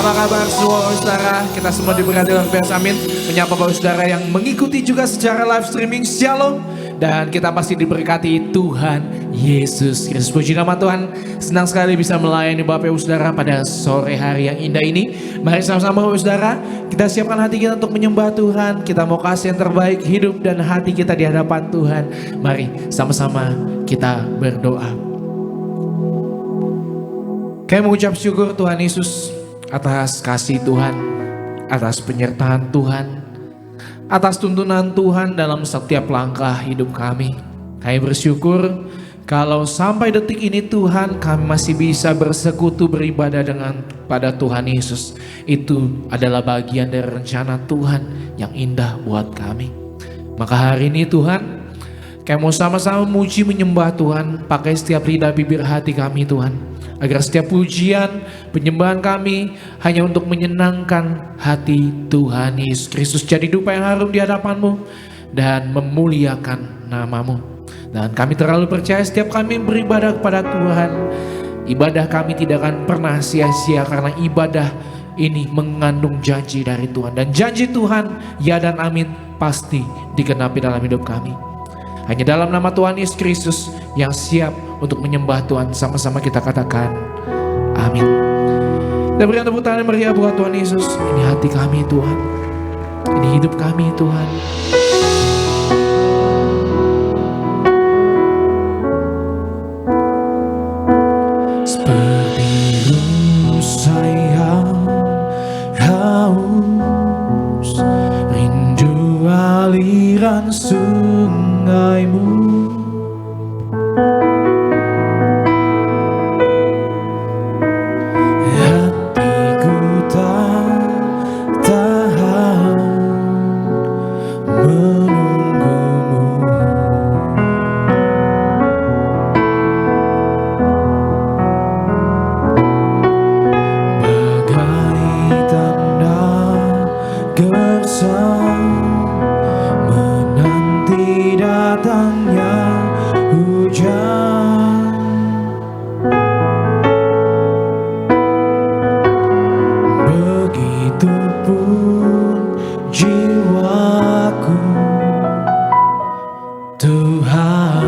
Apa kabar semua saudara? Kita semua diberkati dalam Tuhan, amin. Menyapa Bapak Saudara yang mengikuti juga secara live streaming, Shalom. Dan kita pasti diberkati Tuhan Yesus Kristus. Puji nama Tuhan. Senang sekali bisa melayani Bapak Ibu Saudara pada sore hari yang indah ini. Mari sama-sama Bapak Ibu Saudara, kita siapkan hati kita untuk menyembah Tuhan. Kita mau kasih yang terbaik hidup dan hati kita di hadapan Tuhan. Mari sama-sama kita berdoa. Kami mengucap syukur Tuhan Yesus atas kasih Tuhan, atas penyertaan Tuhan, atas tuntunan Tuhan dalam setiap langkah hidup kami. Kami bersyukur kalau sampai detik ini Tuhan kami masih bisa bersekutu beribadah dengan pada Tuhan Yesus. Itu adalah bagian dari rencana Tuhan yang indah buat kami. Maka hari ini Tuhan, kami mau sama-sama memuji menyembah Tuhan, pakai setiap lidah bibir hati kami Tuhan. Agar setiap pujian, penyembahan kami hanya untuk menyenangkan hati Tuhan Yesus Kristus. Jadi dupa yang harum di hadapan-Mu dan memuliakan nama-Mu. Dan kami terlalu percaya setiap kami beribadah kepada Tuhan, ibadah kami tidak akan pernah sia-sia karena ibadah ini mengandung janji dari Tuhan. Dan janji Tuhan, ya dan amin, pasti digenapi dalam hidup kami. Hanya dalam nama Tuhan Yesus Kristus yang siap untuk menyembah Tuhan, sama-sama kita katakan amin. Dan berikan tepuk tangan meriah buat Tuhan Yesus. Ini hati kami Tuhan, ini hidup kami Tuhan. Seperti rusa yang haus, rindu aliran sungai-Mu. Hatiku tak tahan menunggu-Mu. Bagai tanda gersang menanti datangnya hujan. Begitupun jiwaku Tuhan.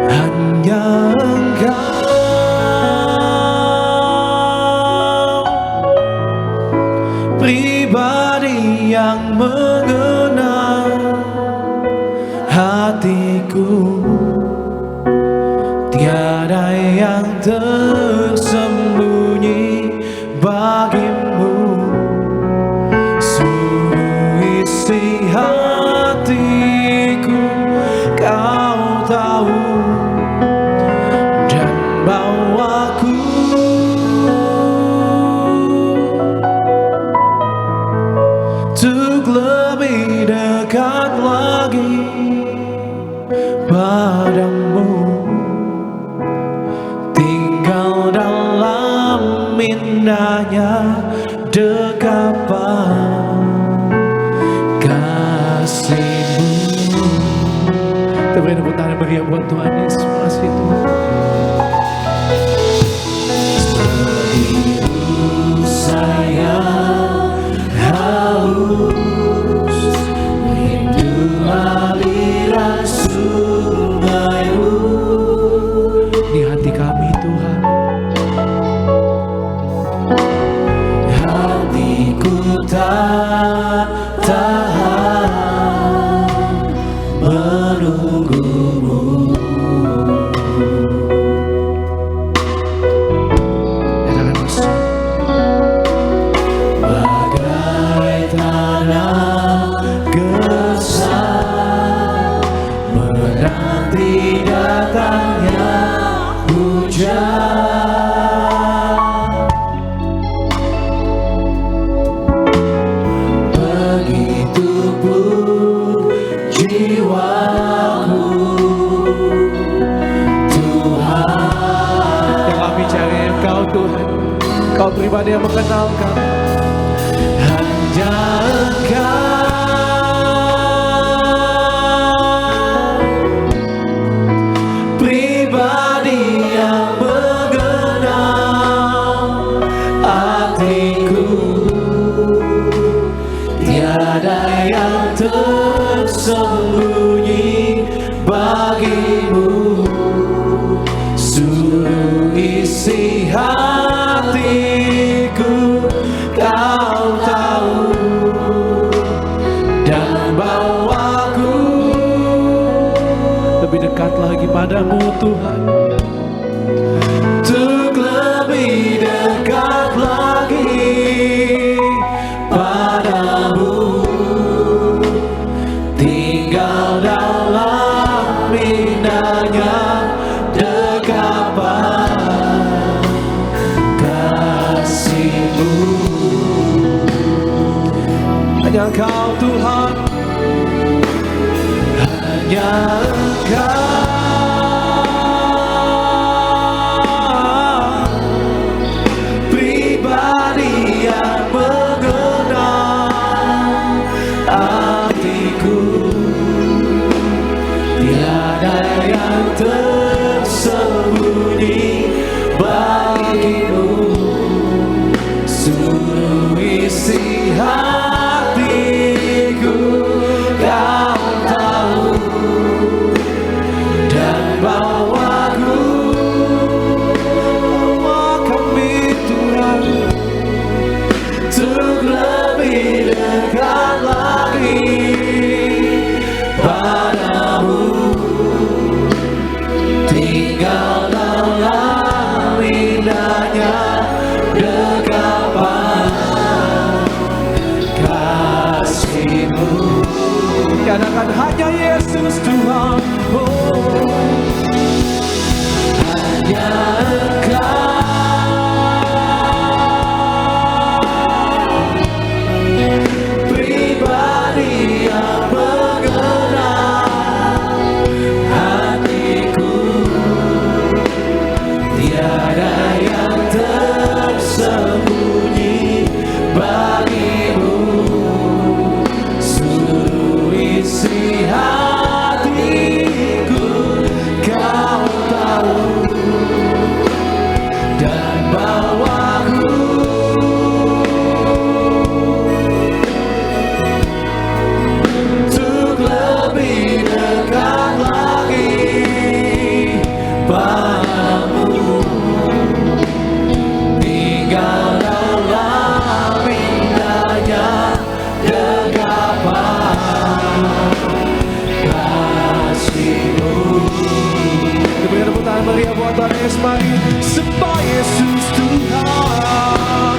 Hanya Engkau pribadi yang mengenal hatiku. Tiada yang tersembunyi bagimu. Seluruh isi hatiku Kau tahu, dan bawaku untuk lebih dekat lagi padamu. Tinggal dalam indahnya dekapan kasih-Mu. Kita beri tepuk tangan meriah buat Tuhan Yesus. Terima kasih Tuhan. Seperti rusa yang haus, rindu aliran sungai-Mu. Ini hati kami Tuhan. Hatiku tak tahan menunggu-Mu. Katakan Yesus. Bagai tanah gersang menanti datangnya hujan. Begitupun jiwaku Tuhan. Yang kami cari Engkau Tuhan, Kau pribadi yang mengenal kami. Hanya Engkau pribadi tiada yang tersembunyi bagimu. Suruh isi hatiku, kau tahu, dan bawaku lebih dekat lagi padamu Tuhan, untuk lebih dekat lagi padamu, tinggal dalam indahnya dekapan kasih-Mu. Hanya Engkau Tuhan, hanya Engkau pribadi yang mengenal hatiku. Tiada yang tersembunyi bagimu. Suruh isi hatiku, kau tahu, dan bawaku, bawa kami Tuhan, untuk lebih dekat lagi padamu, tinggal dalam indahnya dekapan kasih-Mu. Katakan hanya Yesus Tuhan, oh, hanya Engkau pribadi yang mengenal hatiku. Tiada yang tersembunyi bagimu. Suruh isi hatiku, kau tahu, dan bawaku untuk lebih dekat lagi padamu, tinggal dalam indahnya dekapan kasih-Mu. Diberi tepuk tangan meriah buat Tuhan Yesus, mari sembah Yesus Tuhan.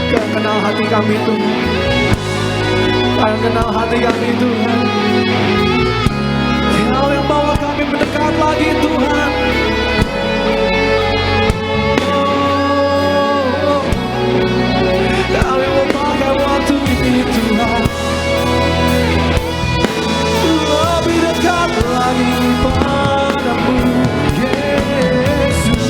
Kau kenal hati kami Tuhan, Kau kenal hati kami Tuhan. Kau yang bawa kami mendekat lagi Tuhan. Kami mau pakai waktu ini Tuhan, lebih dekat lagi padamu Yesus.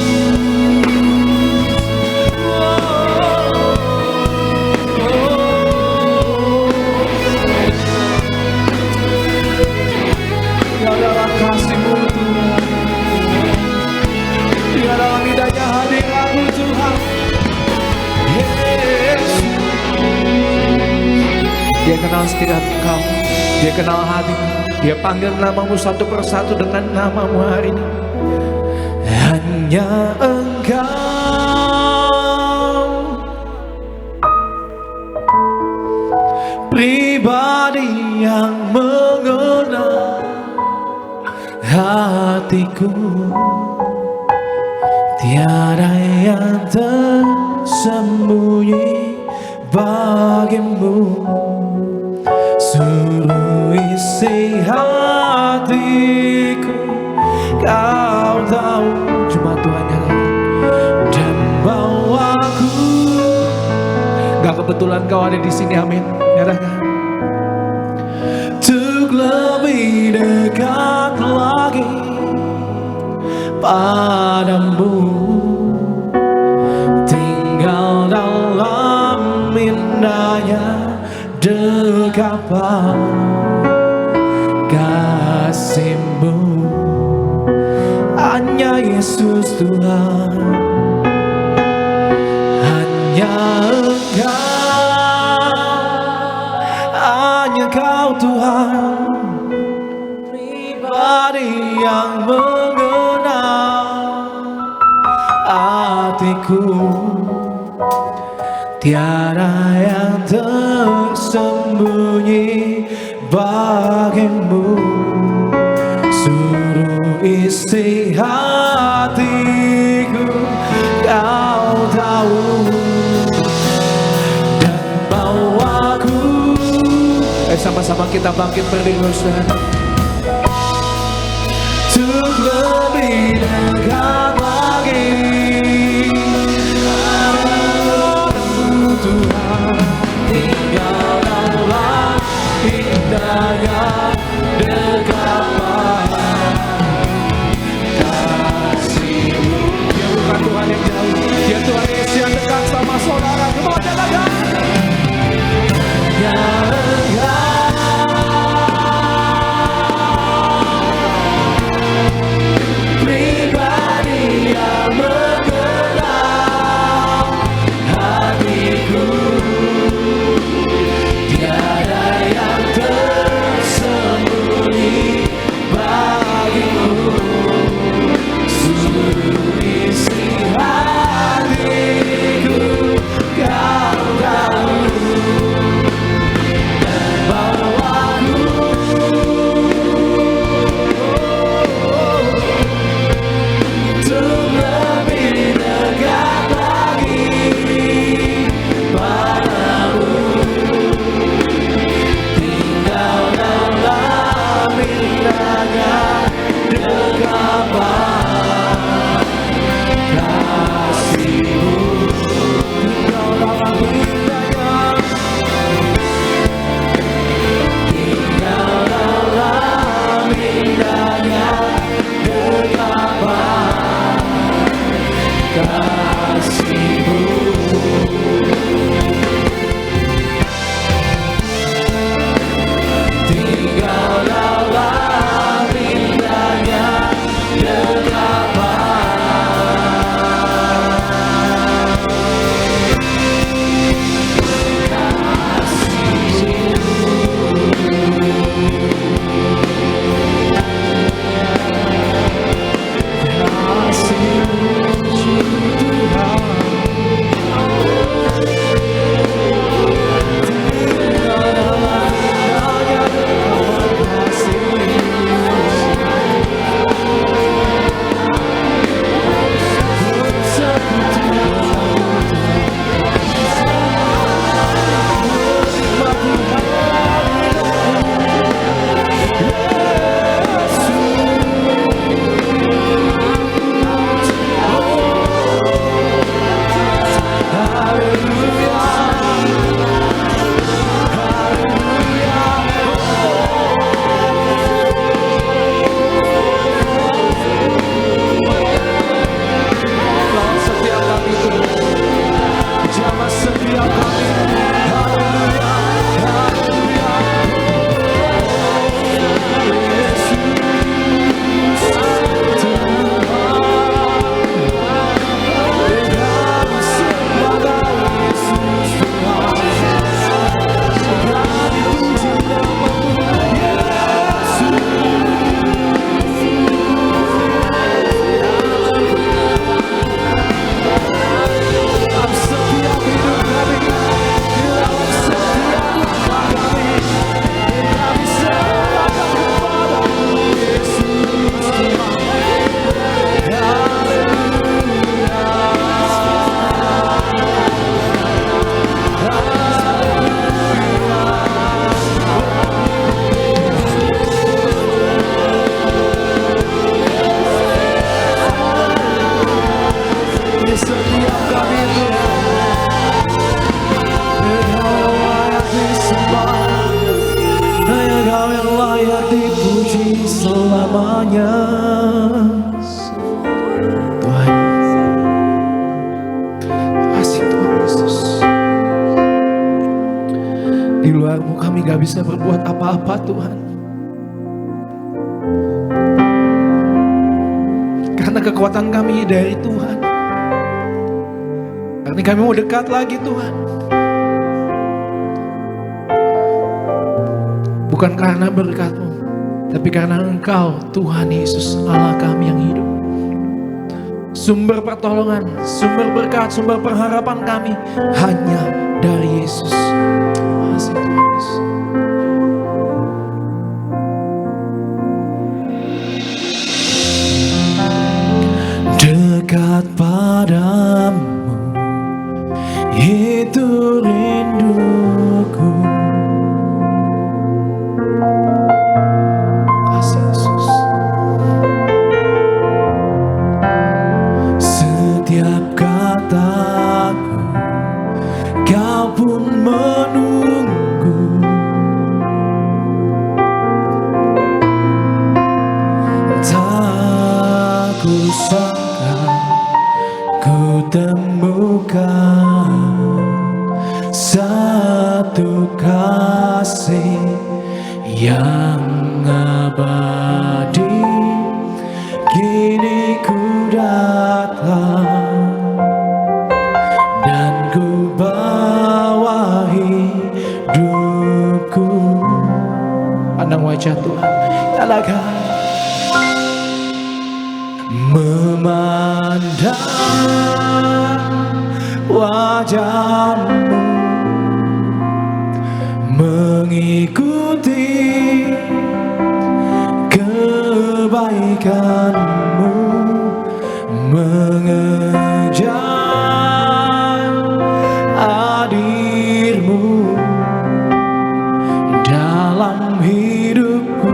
Ya dalam kasih-Mu Tuhan, ya dalam indahnya hadirat-Mu Tuhan Yesus. Dia kenal setiap engkau, Dia kenal hati, Dia panggil namamu satu persatu dengan namamu hari ini. Hanya Engkau pribadi yang mengenal hatiku. Tiada yang tersembunyi bagimu. Suruh isi hatiku, kau tahu, cuma Tuhan yang tahu, dan bawaku. Gak kebetulan kau ada di sini, amin. Nyatakan, untuk lebih dekat lagi padamu, tinggal dalam indahnya dekapan kasih-Mu. Hanya Yesus Tuhan, Tuhan, pribadi yang mengenal hatiku. Tiada yang tersembunyi bagimu. Suruh isi hatiku, kau tahu, dan bawaku. Sama-sama kita bangkit berdiri, saudara. Untuk lebih dekat lagi. Tuhan, tinggal dalam indahnya dekapan kasih-Mu. Dia bukan Tuhan yang jauh, Dia Tuhan Yesus yang dekat sama saudara. Kemana lagi? Pribadi yang mengenal hatiku. Tiada yang tersembunyi bagimu. Suruh isi hatiku, kau tahu, dan bawaku untuk lebih dekat lagi padamu. Tinggal dalam indahnya dekapan kasih-Mu. Tinggal dalam indahnya, tinggal dalam indahnya dekapan kasih-Mu. Tinggal dalam indahnya selamanya. Tuhan, kasih Tuhan Yesus. Di luar-Mu kami gak bisa berbuat apa-apa Tuhan. Karena kekuatan kami dari Tuhan. Karena kami mau dekat lagi Tuhan. Bukan karena berkat-Mu, tapi karena Engkau, Tuhan Yesus, Allah kami yang hidup. Sumber pertolongan, sumber berkat, sumber pengharapan kami hanya dari Yesus. Terima kasih Tuhan Yesus. Dekat padamu, itu rinduku. Kasih Yesus. Setiap kataku, Kau pun menunggu. Tak kusangka ku temukan satu kasih yang abadi. Kini ku datang dan ku bawa hidupku. Pandang wajah Tuhan, nyalakan. Memandang wajah-Mu, mengikuti kebaikan-Mu, mengejar hadir-Mu dalam hidupku.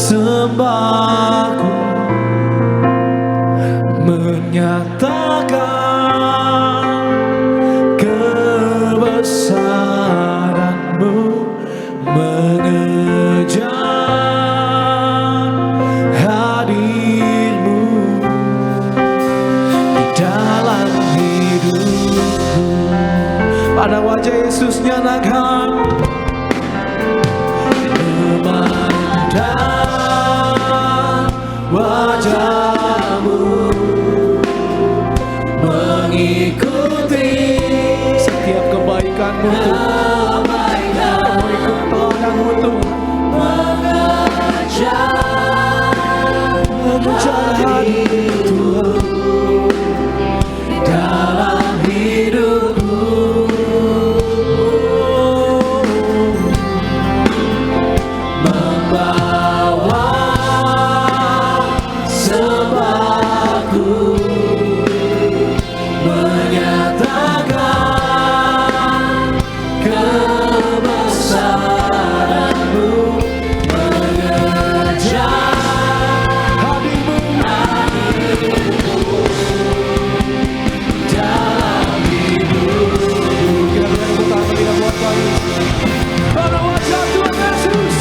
Sembahku menyatakan kebesaran-Mu, mengejar hadir-Mu di dalam hidupku. Pada wajah Yesus nyalakan. Memandang wajah-Mu, mengikuti setiap kebaikan-Mu, mengikut teladan-Mu Tuhan, mengejar hadir Tuhan dalam hidupku. Membawa sembahku, menyatakan kebesaran-Mu, mengejar hadir-Mu dalam hidupku. Kira-kira kita akan buat baik. Pada wajah Tuhan Yesus.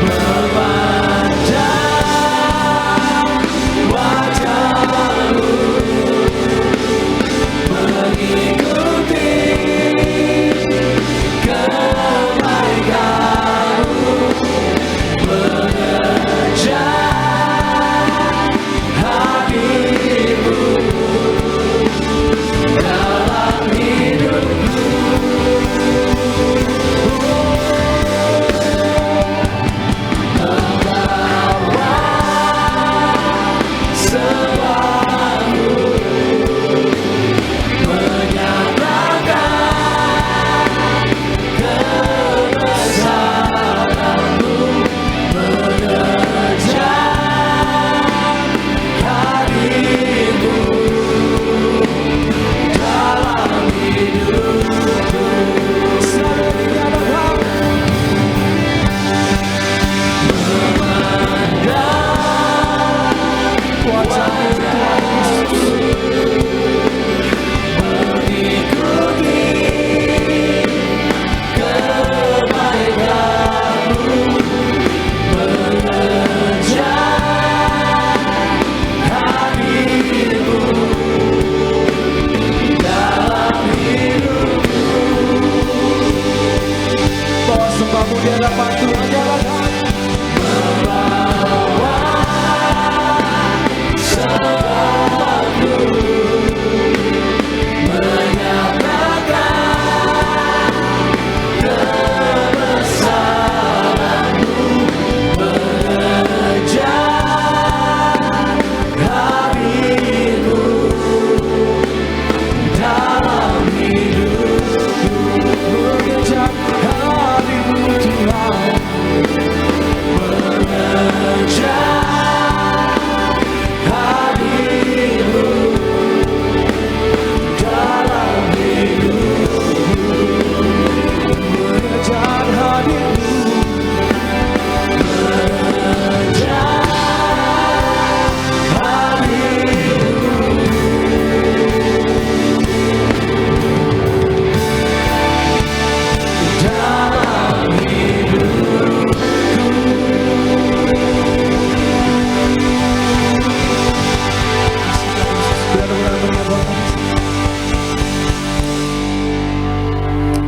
Memandang wajah-Mu, mengikuti kebaikan-Mu, mengejar hadir-Mu dalam hidupku. Membawa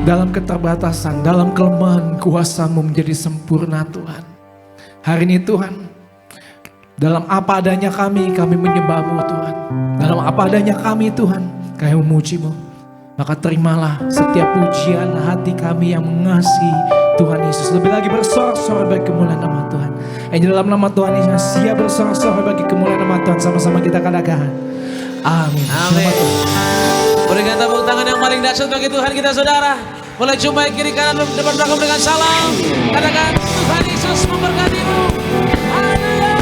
dalam keterbatasan, dalam kelemahan, kuasa-Mu menjadi sempurna Tuhan. Hari ini Tuhan, dalam apa adanya kami menyembah-Mu Tuhan. Dalam apa adanya kami Tuhan, kami memuji-Mu. Maka terimalah setiap pujian hati kami yang mengasihi Tuhan Yesus. Lebih lagi bersorak-sorai bagi kemuliaan nama Tuhan. Yang di dalam nama Tuhan Yesus siap bersorak-sorai bagi kemuliaan nama Tuhan. Sama-sama kita katakan amin. Amin. Berikan tepuk tangan yang paling dahsyat bagi Tuhan kita saudara. Boleh jumpai kiri kanan depan belakang dengan salam. Katakan Tuhan Yesus memberkatimu. Haleluya.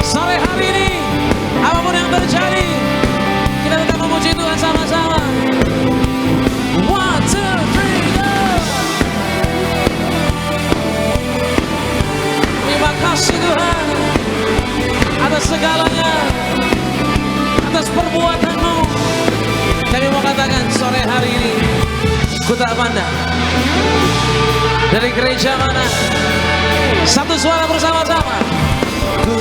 Sore hari ini apapun yang terjadi, kita tetap memuji Tuhan sama-sama. 1, 2, 3, go. Terima kasih Tuhan atas segalanya, atas perbuatan-Mu. Kami mau katakan sore hari ini, ku tak pandang dari gereja mana, satu suara bersama-sama. Ku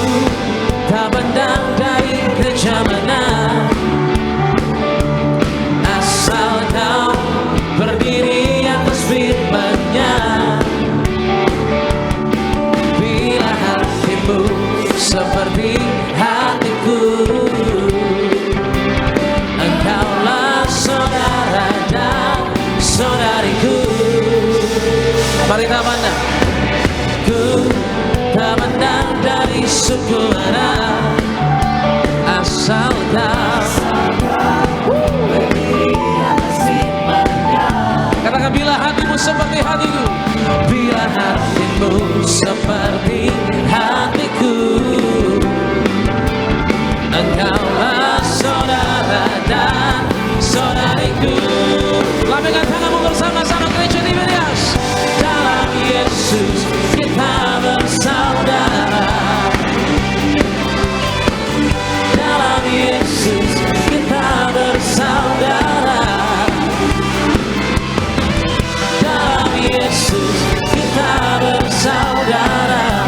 tak pandang dari gereja mana, asal Kau berdiri atas firman-Nya. Bila hatimu seperti hatiku, Engkaulah saudara dan saudariku. Mari kita pandang. Ku tak pandang dari suku mana, asal Kau berdiri atas firman-Nya. Katakan bila hatimu seperti hatiku, bila hatimu seperti hatiku, Engkaulah saudara dan saudariku. Lambaikan tanganmu bersama-sama gereja di Medias. Dalam Yesus kita bersaudara. Dalam Yesus kita bersaudara. Dalam Yesus kita bersaudara.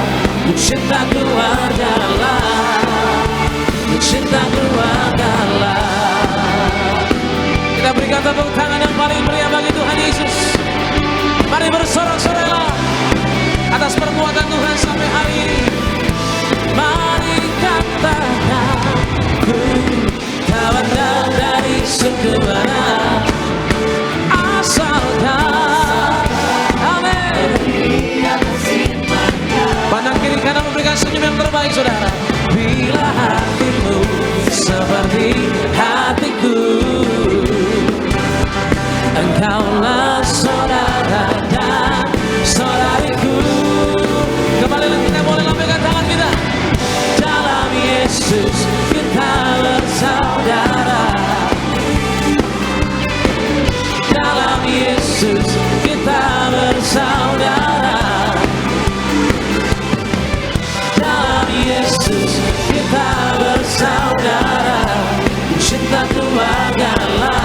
Cinta keluargalah, cinta keluargalah. Kita berikan tepuk tangan yang paling meriah bagi Tuhan Yesus. Mari bersorak-sorailah atas perbuatan Tuhan sampai hari ini. Mari katakan ku tak pandang dari suku mana, asalkan amin. Pandang kiri kanan memberikan senyum yang terbaik saudara. Bila hatimu seperti hatiku, Engkaulah saudara dan saudariku. Kembali lagi kita boleh lambaikan tangan kita. Dalam Yesus kita bersaudara. Dalam Yesus kita bersaudara. Dalam Yesus kita bersaudara. Cinta keluargalah,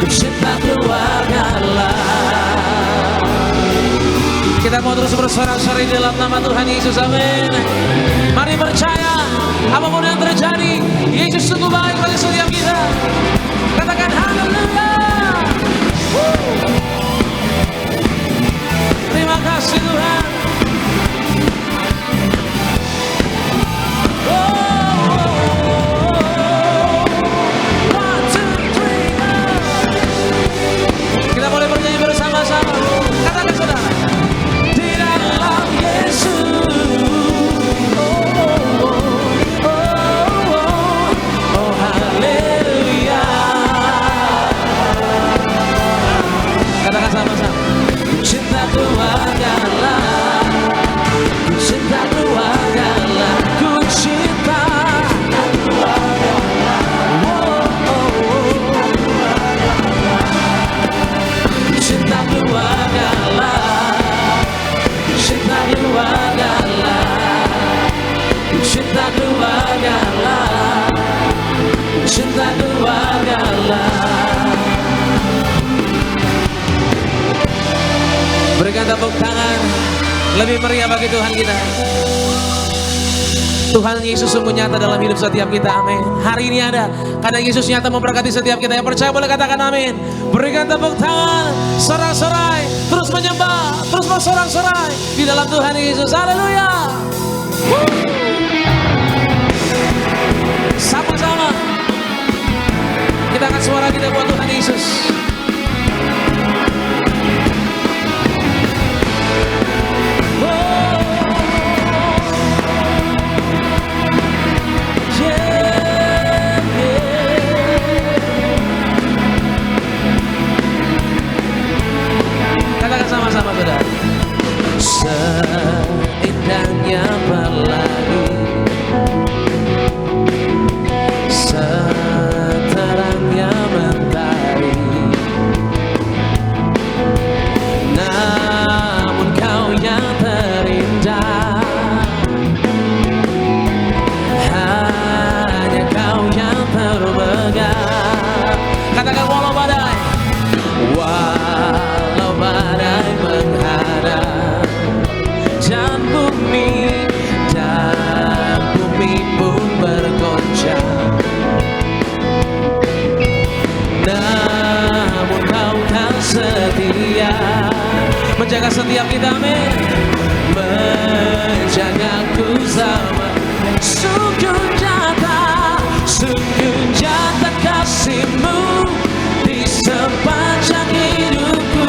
cinta keluargalah. Kita mau terus bersorak-sorai dalam nama Tuhan Yesus, amin. Mari percaya apapun yang terjadi, Yesus sungguh baik bagi setiap kita. Katakan haleluya. Terima kasih Tuhan. Kita boleh bernyanyi bersama-sama. Katakan saudara. Di dalam Yesus. Oh haleluya. Katakan sama-sama. Cinta keluargalah, cinta keluargalah, ku cinta keluargalah. Cinta keluargalah, cinta keluargalah, cinta keluargalah, cinta keluargalah. Berikan tepuk tangan lebih meriah bagi Tuhan kita. Tuhan Yesus sungguh nyata dalam hidup setiap kita, amin. Hari ini ada, karena Yesus nyata memberkati setiap kita. Yang percaya boleh katakan amin. Berikan tepuk tangan, sorak-sorai, terus menyembah, terus bersorak-sorai di dalam Tuhan Yesus. Haleluya. Sama-sama kita angkat suara kita buat Tuhan Yesus. Katakan sama-sama saudara. Seindahnya berlari, seterangnya mentari, namun kau yang terindah, hanya kau yang termegah. Katakan walau badai, walau badai menghadap, dan bumi pun bergoncang, namun kau kan setia, menjaga setiap kita, amin. Menjagaku sama. Sungguh nyata kasih-Mu di sepanjang hidupku.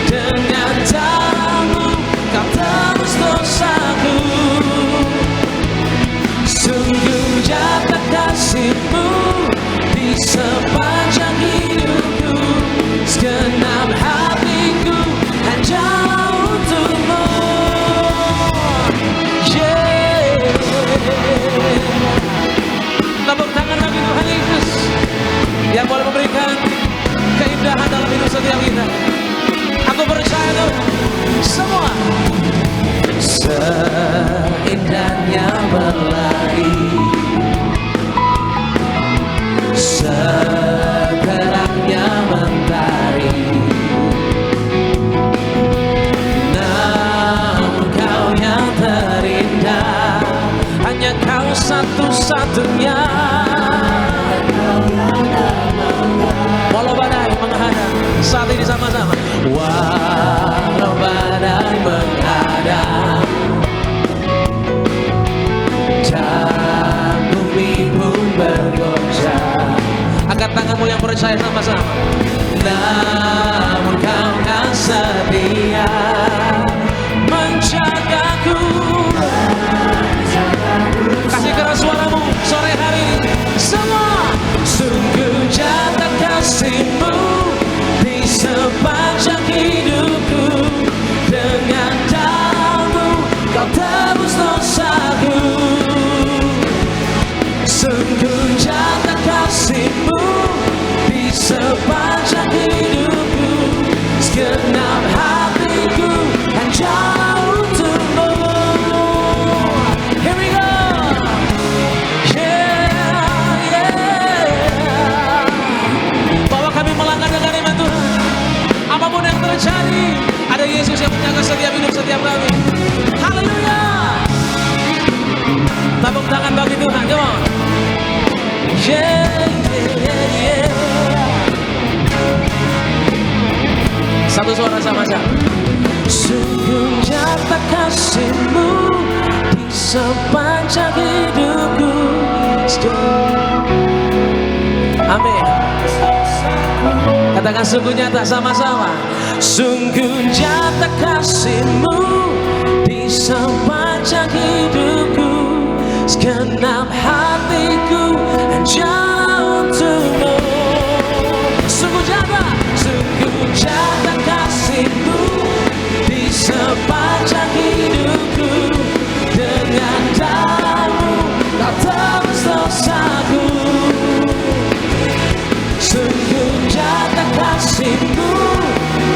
Dengan darah-Mu kau tebus dosaku. Sungguh nyata kasih-Mu di sepanjang hidupku. Segenap hatiku hanyalah untuk-Mu. Tepuk tangan bagi Tuhan Yesus yang boleh memberikan keindahan dalam hidup setiap kita. Aku percaya Tuhan, semua seindahnya berlari, seterangnya mentari, namun kau yang terindah, hanya kau satu-satunya. Walau badai menghadap, saat ini sama-sama. Walau badai menghadap, dan bumi pun bergoncang. Angkat tanganmu yang percaya sama-sama. Namun kau kan setia, menjagaku. Kasih keras suaramu sore hari ini. Semua. Sungguh nyata kasih-Mu di sepanjang hidupku. Dengan darah-Mu kau tebus dosaku. Sungguh nyata kasih-Mu di sepanjang hidupku. Segenap hatiku hanyalah untuk-Mu. Here we go. Apapun yang terjadi, ada Yesus yang menjaga setiap hidup setiap kami. Haleluya. Tepuk tangan bagi Tuhan, come on. Yeah. Satu suara sama-sama. Sungguh nyata kasih-Mu di sepanjang hidupku. Amin. Katakan sungguh nyata sama-sama. Sungguh nyata kasih-Mu di sepanjang hidupku. Segenap hatiku hanyalah untuk-Mu. Sungguh nyata kasih-Mu di sepanjang hidupku. Dengan darah-Mu kau tebus dosaku. Sungguh nyata kasih-Mu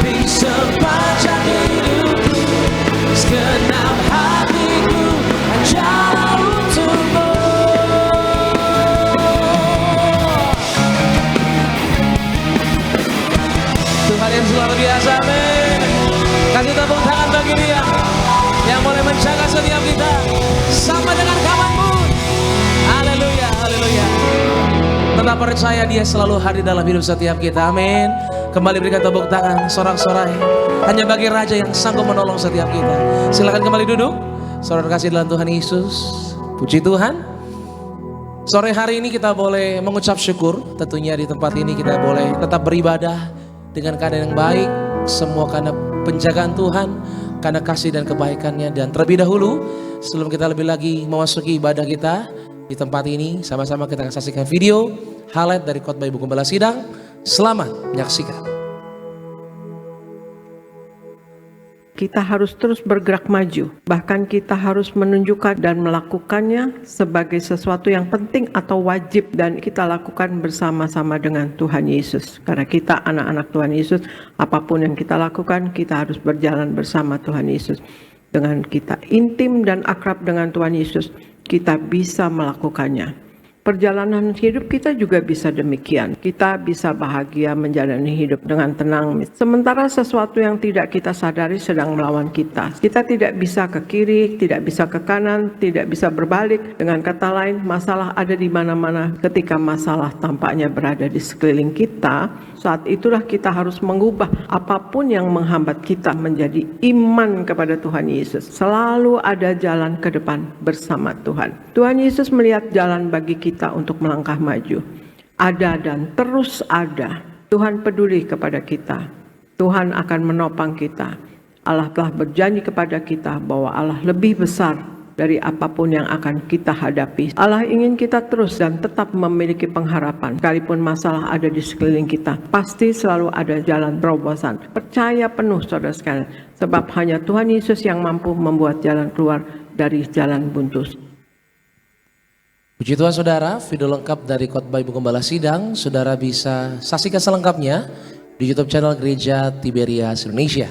di sepanjang hidupku. Segenap hatiku hanyalah untuk-Mu. tetap percaya Dia selalu hadir dalam hidup setiap kita. Amin. Kembali berikan tepuk tangan sorak-sorai. Hanya bagi Raja yang sanggup menolong setiap kita. Silakan kembali duduk. Saudara kasih dalam Tuhan Yesus. Puji Tuhan. Sore hari ini kita boleh mengucap syukur. Tentunya di tempat ini kita boleh tetap beribadah dengan keadaan yang baik. Semua karena penjagaan Tuhan, karena kasih dan kebaikannya. Dan terlebih dahulu, sebelum kita lebih lagi memasuki ibadah kita di tempat ini, sama-sama kita akan saksikan video highlight dari khotbah Ibu Gembala Sidang. Selamat menyaksikan. Kita harus terus bergerak maju, bahkan kita harus menunjukkan dan melakukannya sebagai sesuatu yang penting atau wajib, dan kita lakukan bersama-sama dengan Tuhan Yesus. Karena kita anak-anak Tuhan Yesus, apapun yang kita lakukan, kita harus berjalan bersama Tuhan Yesus. Dengan kita intim dan akrab dengan Tuhan Yesus, kita bisa melakukannya. Perjalanan hidup kita juga bisa demikian. Kita bisa bahagia menjalani hidup dengan tenang. Sementara sesuatu yang tidak kita sadari sedang melawan kita. Kita tidak bisa ke kiri, tidak bisa ke kanan, tidak bisa berbalik. Dengan kata lain, masalah ada di mana-mana. Ketika masalah tampaknya berada di sekeliling kita, saat itulah kita harus mengubah apapun yang menghambat kita menjadi iman kepada Tuhan Yesus. Selalu ada jalan ke depan bersama Tuhan. Tuhan Yesus melihat jalan bagi kita untuk melangkah maju. Ada dan terus ada. Tuhan peduli kepada kita. Tuhan akan menopang kita. Allah telah berjanji kepada kita bahwa Allah lebih besar dari apapun yang akan kita hadapi. Allah ingin kita terus dan tetap memiliki pengharapan. Sekalipun masalah ada di sekeliling kita, pasti selalu ada jalan terobosan. Percaya penuh saudara sekalian, sebab hanya Tuhan Yesus yang mampu membuat jalan keluar dari jalan buntu. Puji Tuhan saudara, video lengkap dari khotbah Ibu Gembala Sidang, saudara bisa saksikan selengkapnya di YouTube channel Gereja Tiberias Indonesia.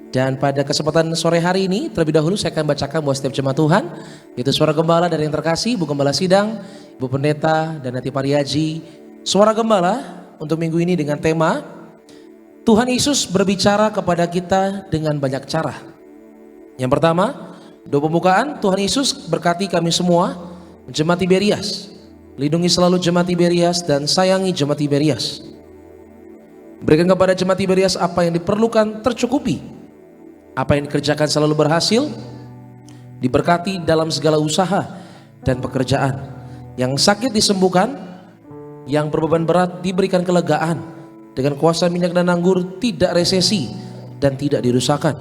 Dan pada kesempatan sore hari ini, terlebih dahulu saya akan bacakan buat setiap jemaat Tuhan, yaitu suara gembala dari yang terkasih, Ibu Gembala Sidang, Ibu Pendeta, dan Nati Pariaji. Suara gembala untuk minggu ini dengan tema, Tuhan Yesus berbicara kepada kita dengan banyak cara. Yang pertama, doa pembukaan, Tuhan Yesus berkati kami semua, Jemaat Tiberias, lindungi selalu Jemaat Tiberias dan sayangi Jemaat Tiberias. Berikan kepada Jemaat Tiberias apa yang diperlukan tercukupi, apa yang dikerjakan selalu berhasil, diberkati dalam segala usaha dan pekerjaan. Yang sakit disembuhkan, yang berbeban berat diberikan kelegaan, dengan kuasa minyak dan anggur tidak resesi dan tidak dirusakkan.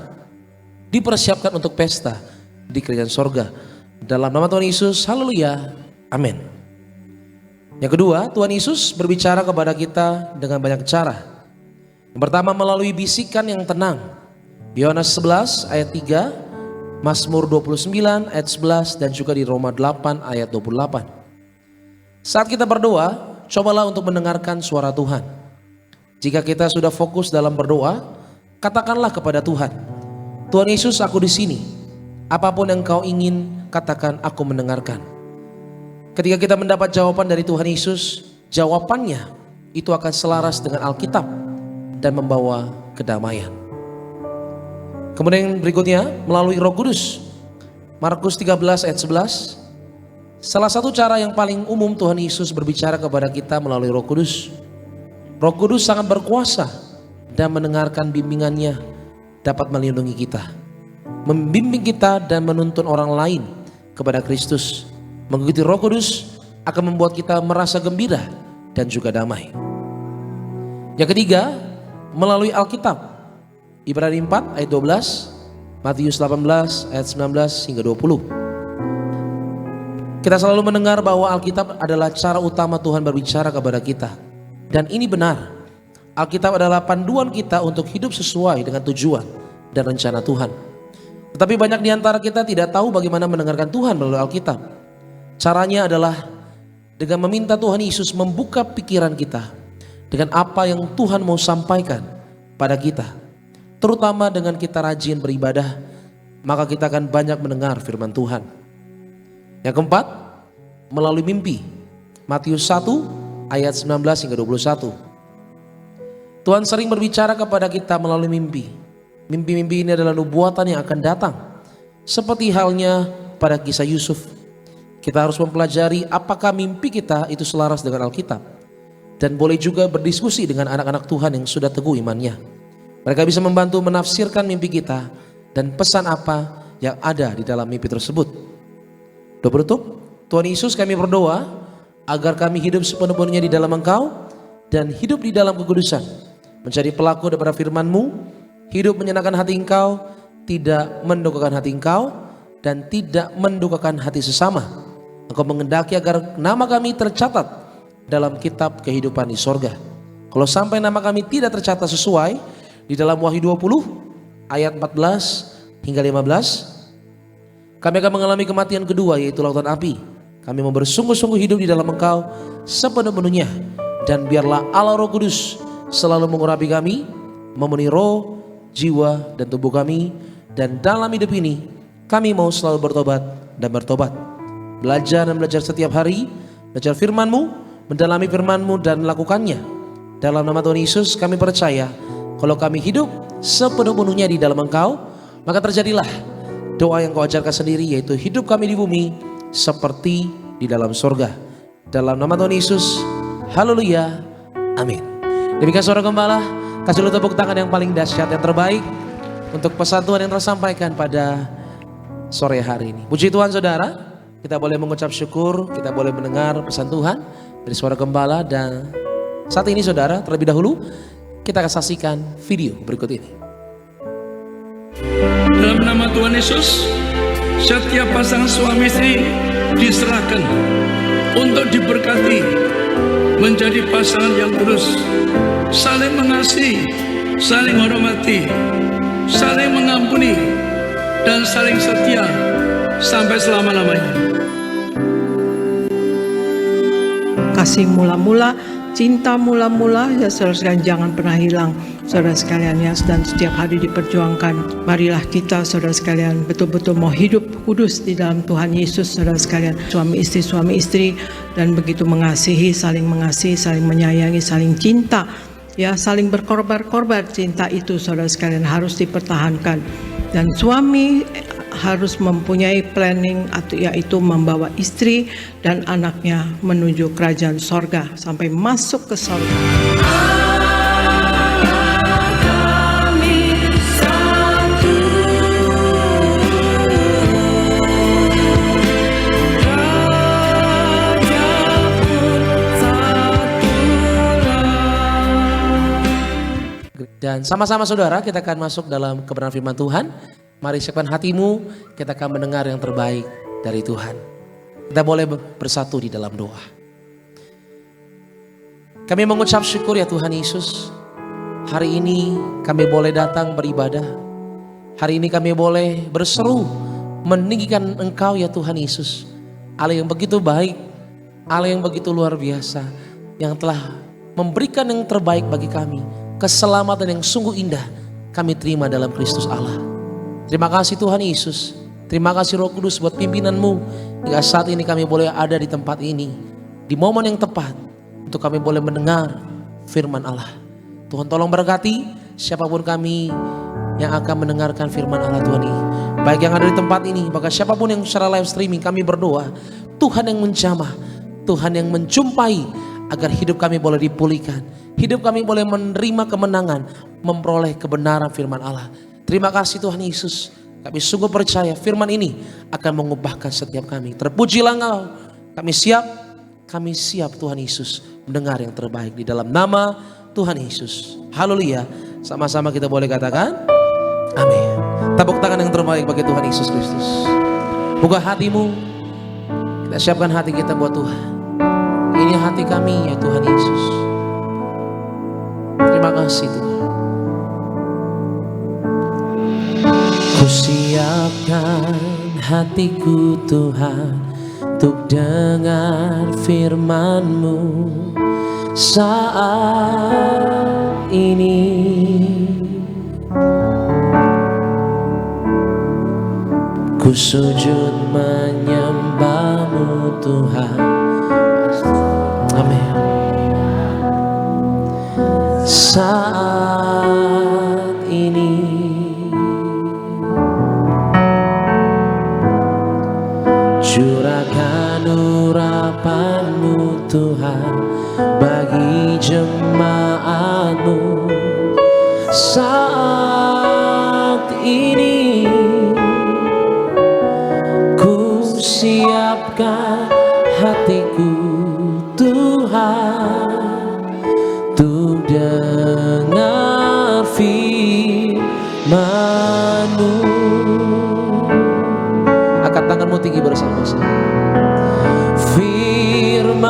Dipersiapkan untuk pesta di kerajaan sorga. Dalam nama Tuhan Yesus, haleluya, amin. Yang kedua, Tuhan Yesus berbicara kepada kita dengan banyak cara. Yang pertama, melalui bisikan yang tenang. Yohanes 11 ayat 3, Mazmur 29 ayat 11, dan juga di Roma 8 ayat 28. Saat kita berdoa, cobalah untuk mendengarkan suara Tuhan. Jika kita sudah fokus dalam berdoa, katakanlah kepada Tuhan, Tuhan Yesus, aku di sini. Apapun yang kau ingin, katakan, aku mendengarkan. Ketika kita mendapat jawaban dari Tuhan Yesus, jawabannya itu akan selaras dengan Alkitab dan membawa kedamaian. Kemudian berikutnya, melalui Roh Kudus. Markus 13 ayat 11. Salah satu cara yang paling umum Tuhan Yesus berbicara kepada kita melalui Roh Kudus. Roh Kudus sangat berkuasa dan mendengarkan bimbingannya dapat melindungi kita, membimbing kita dan menuntun orang lain kepada Kristus. Mengikuti Roh Kudus akan membuat kita merasa gembira dan juga damai. Yang ketiga, melalui Alkitab. Ibrani 4 ayat 12, Matius 18 ayat 19 hingga 20. Kita selalu mendengar bahwa Alkitab adalah cara utama Tuhan berbicara kepada kita. Dan ini benar. Alkitab adalah panduan kita untuk hidup sesuai dengan tujuan dan rencana Tuhan. Tetapi banyak di antara kita tidak tahu bagaimana mendengarkan Tuhan melalui Alkitab. Caranya adalah dengan meminta Tuhan Yesus membuka pikiran kita dengan apa yang Tuhan mau sampaikan pada kita. Terutama dengan kita rajin beribadah, maka kita akan banyak mendengar firman Tuhan. Yang keempat, melalui mimpi. Matius 1 ayat 19 hingga 21. Tuhan sering berbicara kepada kita melalui mimpi. Mimpi-mimpi ini adalah nubuatan yang akan datang. Seperti halnya pada kisah Yusuf. Kita harus mempelajari apakah mimpi kita itu selaras dengan Alkitab. dan boleh juga berdiskusi dengan anak-anak Tuhan yang sudah teguh imannya. Mereka bisa membantu menafsirkan mimpi kita dan pesan apa yang ada di dalam mimpi tersebut. Doa penutup, Tuhan Yesus, kami berdoa agar kami hidup sepenuh-penuhnya di dalam Engkau dan hidup di dalam kekudusan, menjadi pelaku daripada firman-Mu, hidup menyenangkan hati Engkau, tidak mendukakan hati Engkau, dan tidak mendukakan hati sesama. Engkau mengendaki agar nama kami tercatat dalam kitab kehidupan di sorga. Kalau sampai nama kami tidak tercatat sesuai di dalam Wahyu 20 ayat 14 hingga 15, kami akan mengalami kematian kedua, yaitu lautan api. Kami mau bersungguh-sungguh hidup di dalam Engkau sepenuh-penuhnya, dan biarlah Allah Roh Kudus selalu mengurapi kami, memenuhi roh, jiwa, dan tubuh kami. Dan dalam hidup ini kami mau selalu bertobat dan bertobat, belajar dan belajar setiap hari, belajar firman-Mu, mendalami firman-Mu dan melakukannya. Dalam nama Tuhan Yesus kami percaya, kalau kami hidup sepenuh-penuhnya di dalam Engkau, maka terjadilah doa yang Kau ajarkan sendiri, yaitu hidup kami di bumi seperti di dalam surga. Dalam nama Tuhan Yesus, haleluya, amin. Demikian Saudara Gembala, kasih lu tepuk tangan yang paling dahsyat, yang terbaik untuk pesan Tuhan yang tersampaikan pada sore hari ini. Puji Tuhan Saudara, kita boleh mengucap syukur, kita boleh mendengar pesan Tuhan dari Suara Gembala. Dan saat ini Saudara, terlebih dahulu kita akan saksikan video berikut ini. Dalam nama Tuhan Yesus, setiap pasangan suami istri diserahkan untuk diberkati menjadi pasangan yang kudus, saling mengasihi, saling menghormati, saling mengampuni, dan saling setia sampai selama-lamanya. Kasih mula-mula, cinta mula-mula, ya saudara sekalian, jangan pernah hilang saudara sekalian ya, dan setiap hari diperjuangkan. Marilah kita saudara sekalian betul-betul mau hidup kudus di dalam Tuhan Yesus saudara sekalian, suami istri, dan begitu mengasihi, saling menyayangi, saling cinta ya, saling berkorban. Cinta itu saudara sekalian harus dipertahankan, dan suami harus mempunyai planning, atau yaitu membawa istri dan anaknya menuju kerajaan sorga sampai masuk ke sorga. Dan sama-sama Saudara, kita akan masuk dalam kebenaran firman Tuhan. Mari siapkan hatimu, kita akan mendengar yang terbaik dari Tuhan. Kita boleh bersatu di dalam doa. Kami mengucap syukur ya Tuhan Yesus. Hari ini kami boleh datang beribadah. Hari ini kami boleh berseru meninggikan Engkau ya Tuhan Yesus. Allah yang begitu baik, Allah yang begitu luar biasa, yang telah memberikan yang terbaik bagi kami. Keselamatan yang sungguh indah kami terima dalam Kristus Allah. Terima kasih Tuhan Yesus. Terima kasih Roh Kudus buat pimpinan-Mu. Hingga saat ini kami boleh ada di tempat ini, di momen yang tepat untuk kami boleh mendengar firman Allah. Tuhan tolong berkati siapapun kami yang akan mendengarkan firman Allah Tuhan ini. Baik yang ada di tempat ini, bahkan siapapun yang secara live streaming, kami berdoa Tuhan yang menjamah, Tuhan yang menjumpai, agar hidup kami boleh dipulihkan. Hidup kami boleh menerima kemenangan, memperoleh kebenaran firman Allah. Terima kasih Tuhan Yesus. Kami sungguh percaya firman ini akan mengubahkan setiap kami. Terpujilah Engkau. Kami siap Tuhan Yesus mendengar yang terbaik di dalam nama Tuhan Yesus. Haleluya. Sama-sama kita boleh katakan amin. Tepuk tangan yang terbaik bagi Tuhan Yesus Kristus. Buka hatimu. Kita siapkan hati kita buat Tuhan. Ini hati kami ya Tuhan Yesus. Terima kasih Tuhan. Ku siapkan hatiku Tuhan untuk dengar firman-Mu saat ini. Ku sujud menyembah-Mu Tuhan. Amin. Saat ini curahkan urapan-Mu Tuhan bagi siapkan hatiku Tuhan untuk dengar firman-Mu. Angkat tanganmu tinggi bersama-sama. Firman-Mu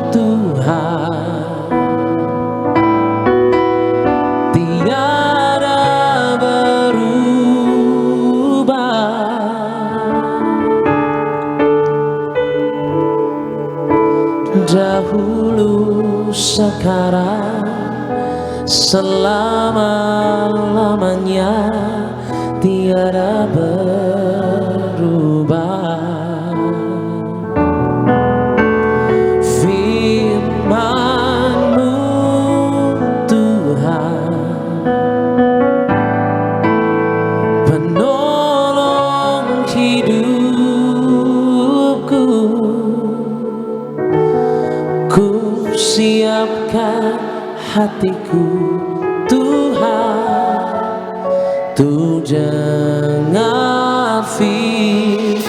Tuhan tiada berubah, dahulu sekarang selama-lamanya tiada berubah. Firman-Mu Tuhan penolong hidupku, ku siapkan hatiku Tuhan untuk dengar firman-Mu.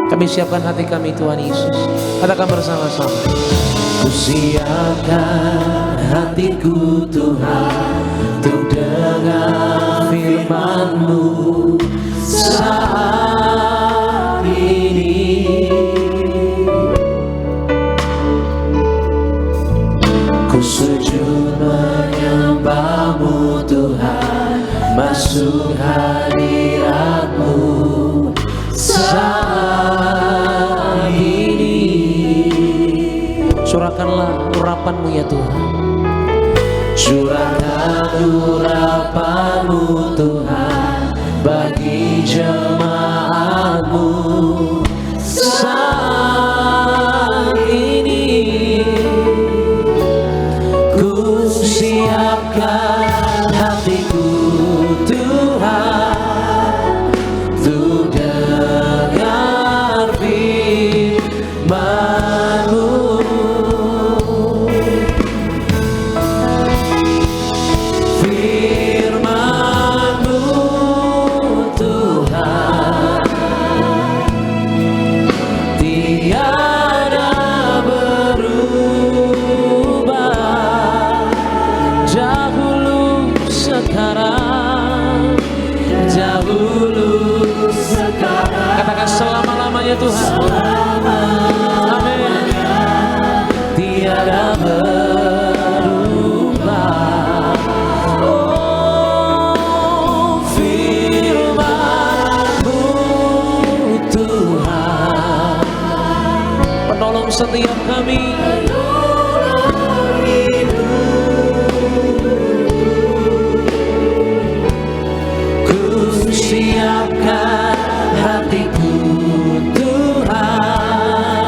Kami siapkan hati kami Tuhan Yesus. Katakan bersama-sama. Ku siapkan hatiku Tuhan untuk dengar firman-Mu saat ini. Ku sujud menyembah-Mu Tuhan, masuk hadirat-Mu saat ini. Curahkanlah urapan-Mu ya Tuhan. Curahkan urapan-Mu Tuhan bagi jemaat-Mu saat ini. Ku siapkan hatiku Tuhan untuk dengar firman-Mu. Firman-Mu Tuhan tiada berubah, dahulu sekarang, dahulu sekarang. Katakan selama-lamanya Tuhan. Amin. Tiada berubah. Oh, firman-Mu Tuhan penolong setiap kami. Ku siapkan hatiku Tuhan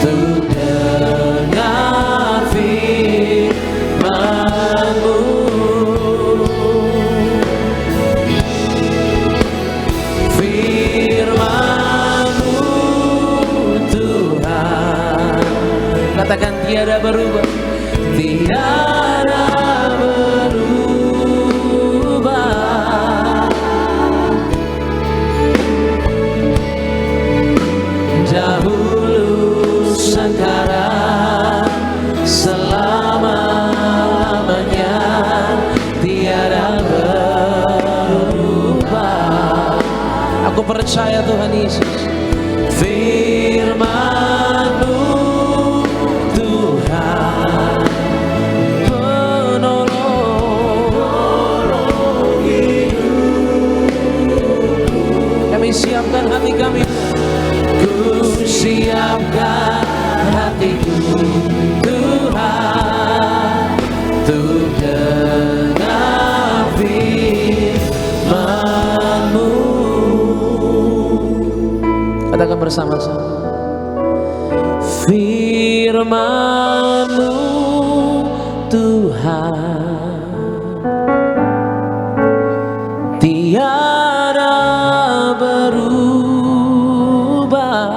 untuk dengar firman-Mu. Firman-Mu Tuhan, katakan tiada berubah, tiada berubah, dahulu sekarang selama-lamanya tiada berubah. Aku percaya Tuhan Yesus. Firman-Mu Tuhan penolong hidupku. Kami siapkan hati kami. Ku siapkan hatiku Tuhan untuk dengar firman-Mu. Katakan bersama-sama. Firman-Mu Tuhan tiada berubah,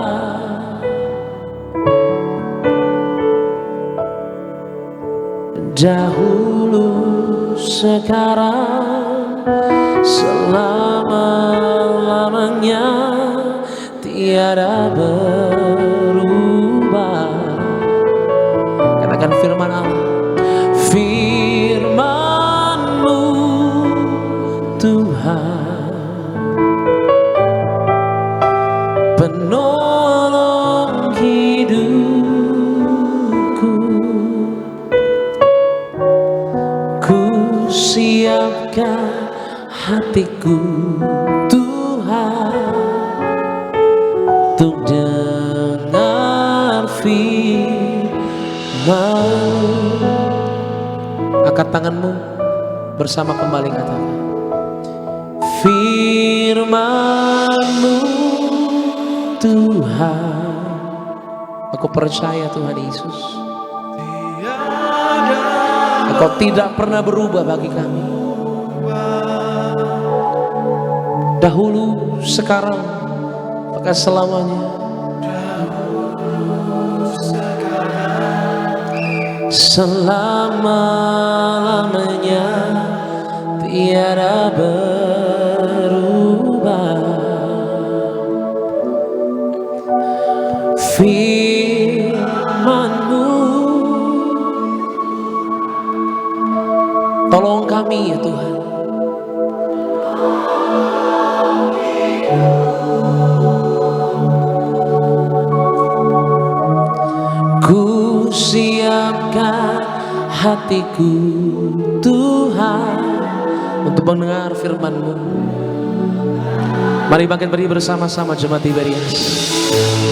dahulu sekarang, selama-lamanya tiada berubah. Katakan firman Allah. Firman-Mu Tuhan, penolong hidupku. Ku siapkan hatiku Tuhan untuk dengar firman. Angkat tanganmu bersama kembali, katakan firman-Mu Tuhan. Aku percaya Tuhan Yesus, Engkau tidak pernah berubah bagi kami. Dahulu, sekarang, bahkan selamanya. Selama-lamanya tiada berubah. Firman-Mu, tolong kami ya Tuhan. Ku siapkan hatiku Tuhan untuk mendengar firman-Mu. Mari bangkit berdiri bersama-sama jemaat Tiberias.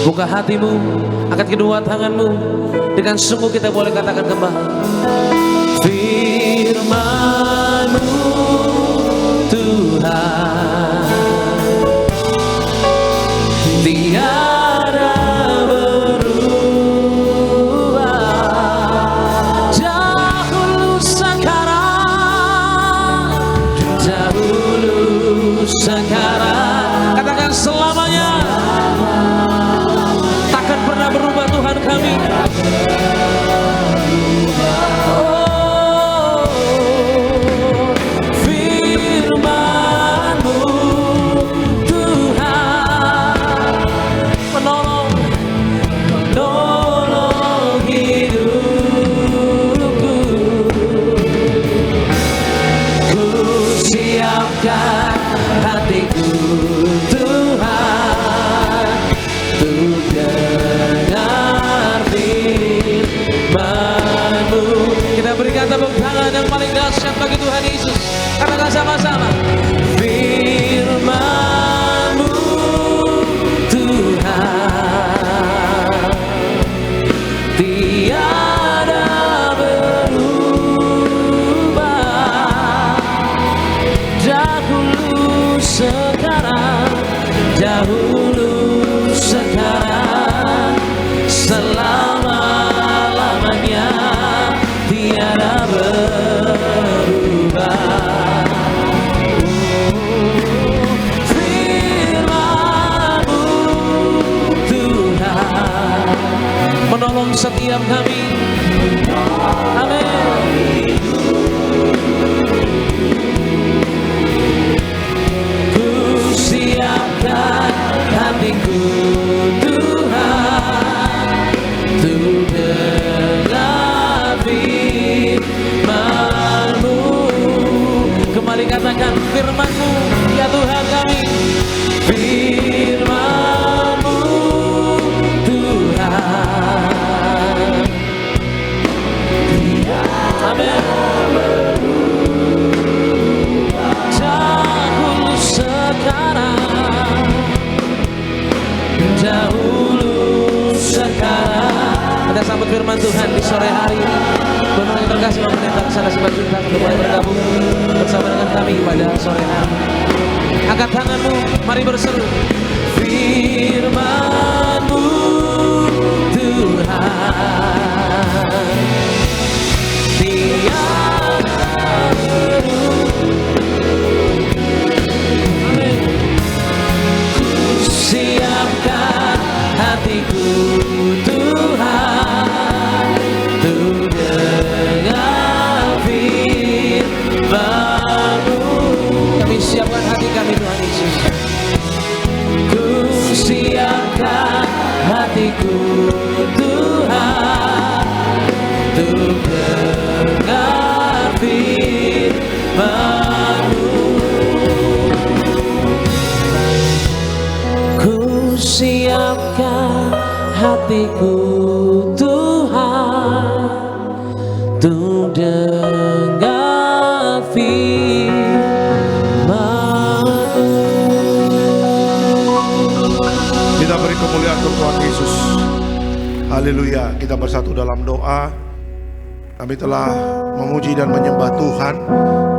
Buka hatimu, angkat kedua tanganmu. Dengan sungguh kita boleh katakan kembali. Firman-Mu Tuhan, tiada berubah. Dahulu sekarang, dahulu sekarang. Katakan selamanya. Takkan pernah berubah Tuhan kami. Hatiku Tuhan untuk dengar firman-Mu. Kita berikan tepuk tangan yang paling dahsyat bagi Tuhan Yesus. Katakan sama-sama. Firman-Mu Tuhan, tiada berubah. Dahulu sekarang, dahulu sekarang, selama-lamanya tiada berubah. Firman-Mu Tuhan menolong setiap kami. Amin. Siapkan hatiku Tuhan untuk dengar firman-Mu. Kembali katakan firman-Mu ya Tuhan kami. Firman-Mu Tuhan, amin. Dahulu sekarang, dahulu sekarang. Kita sambut firman Tuhan di sore hari ini. Tuhan yang terkasih memerintah kesana sebuah cinta untuk boleh bergabung bersama dengan kami pada sore hari. Angkat tanganmu, mari berseru. Firman-Mu Tuhan, tiada berubah. Siapkan hatiku Tuhan untuk dengar firman. hatiku Tuhan, untuk dengar firman-Mu. Kita beri kemuliaan untuk Tuhan Yesus. Haleluya. Kita bersatu dalam doa. Kami telah memuji dan menyembah Tuhan,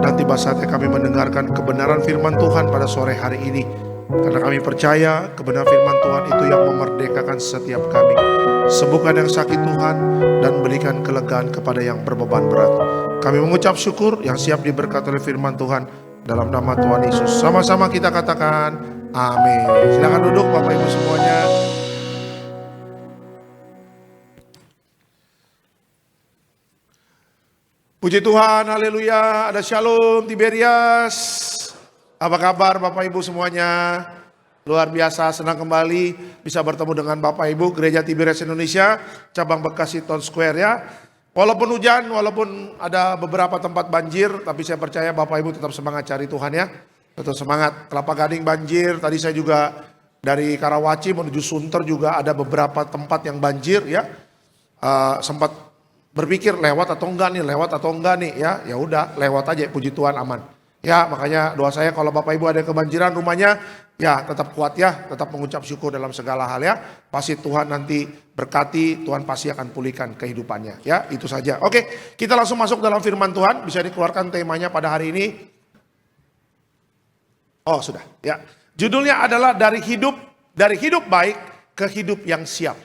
dan tiba saatnya kami mendengarkan kebenaran firman Tuhan pada sore hari ini. Karena kami percaya kebenaran firman Tuhan itu yang memerdekakan setiap kami. Sembuhkan yang sakit Tuhan, dan berikan kelegaan kepada yang berbeban berat. Kami mengucap syukur yang siap diberkati oleh firman Tuhan dalam nama Tuhan Yesus. Sama-sama kita katakan amin. Silakan duduk Bapak Ibu semuanya. Puji Tuhan, haleluya. Ada Shalom Tiberias. Apa kabar Bapak Ibu semuanya? Luar biasa, senang kembali bisa bertemu dengan Bapak Ibu Gereja Tiberias Indonesia, cabang Bekasi Town Square ya. Walaupun hujan, walaupun ada beberapa tempat banjir, tapi saya percaya Bapak Ibu tetap semangat cari Tuhan ya. Tetap semangat. Kelapa Gading banjir, tadi saya juga dari Karawaci menuju Sunter juga ada beberapa tempat yang banjir ya. Sempat berpikir lewat atau enggak nih ya. Ya udah, lewat aja, puji Tuhan aman. Ya, makanya doa saya kalau Bapak Ibu ada kebanjiran rumahnya, ya tetap kuat ya, tetap mengucap syukur dalam segala hal ya. Pasti Tuhan nanti berkati, Tuhan pasti akan pulihkan kehidupannya ya. Itu saja. Oke, kita langsung masuk dalam firman Tuhan. Bisa dikeluarkan temanya pada hari ini. Oh, sudah ya. Judulnya adalah dari hidup baik ke hidup yang siap.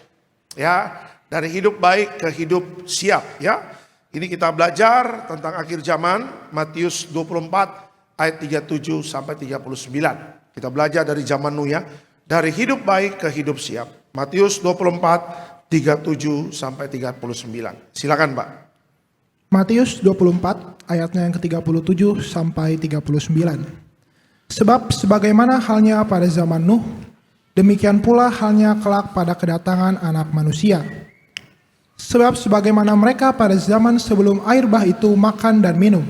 Ya. Dari hidup baik ke hidup siap ya. Ini kita belajar tentang akhir zaman, Matius 24 ayat 37 sampai 39. Kita belajar dari zaman Nuh ya. Dari hidup baik ke hidup siap. Matius 24 37 sampai 39. Silakan Pak. Matius 24 ayatnya yang ke-37 sampai 39. Sebab sebagaimana halnya pada zaman Nuh, demikian pula halnya kelak pada kedatangan Anak Manusia. Sebab sebagaimana mereka pada zaman sebelum air bah itu makan dan minum,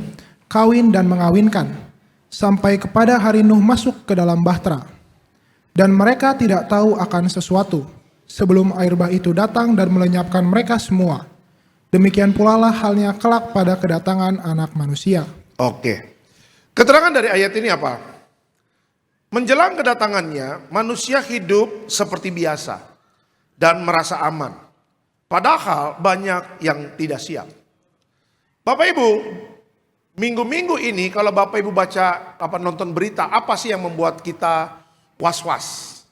kawin dan mengawinkan, sampai kepada hari Nuh masuk ke dalam bahtera. Dan mereka tidak tahu akan sesuatu, sebelum air bah itu datang dan melenyapkan mereka semua. Demikian pula lah halnya kelak pada kedatangan Anak Manusia. Oke. Keterangan dari ayat ini apa? Menjelang kedatangannya, manusia hidup seperti biasa dan merasa aman. Padahal banyak yang tidak siap. Bapak Ibu, minggu-minggu ini kalau Bapak Ibu baca nonton berita, apa sih yang membuat kita was-was?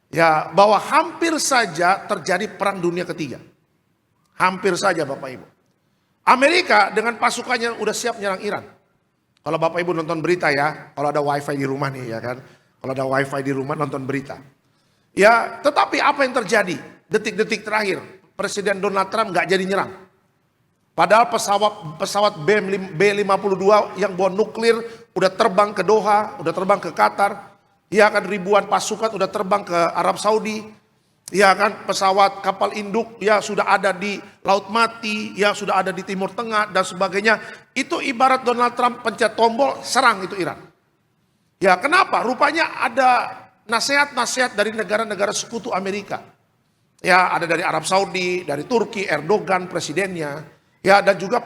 Ya, bahwa hampir saja terjadi perang dunia ketiga. Hampir saja Bapak Ibu. Amerika dengan pasukannya udah siap nyerang Iran. Kalau Bapak Ibu nonton berita ya, kalau ada wifi di rumah nih ya kan. Kalau ada wifi di rumah nonton berita. Ya, tetapi apa yang terjadi? Detik-detik terakhir. Presiden Donald Trump nggak jadi nyerang. Padahal pesawat B-52 yang bawa nuklir udah terbang ke Doha, udah terbang ke Qatar. Ya kan, ribuan pasukan udah terbang ke Arab Saudi. Ya kan, pesawat kapal induk ya sudah ada di Laut Mati, ya sudah ada di Timur Tengah dan sebagainya. Itu ibarat Donald Trump pencet tombol, serang itu Iran. Ya kenapa? Rupanya ada nasihat-nasihat dari negara-negara sekutu Amerika. Ya, ada dari Arab Saudi, dari Turki, Erdogan presidennya. Ya, dan juga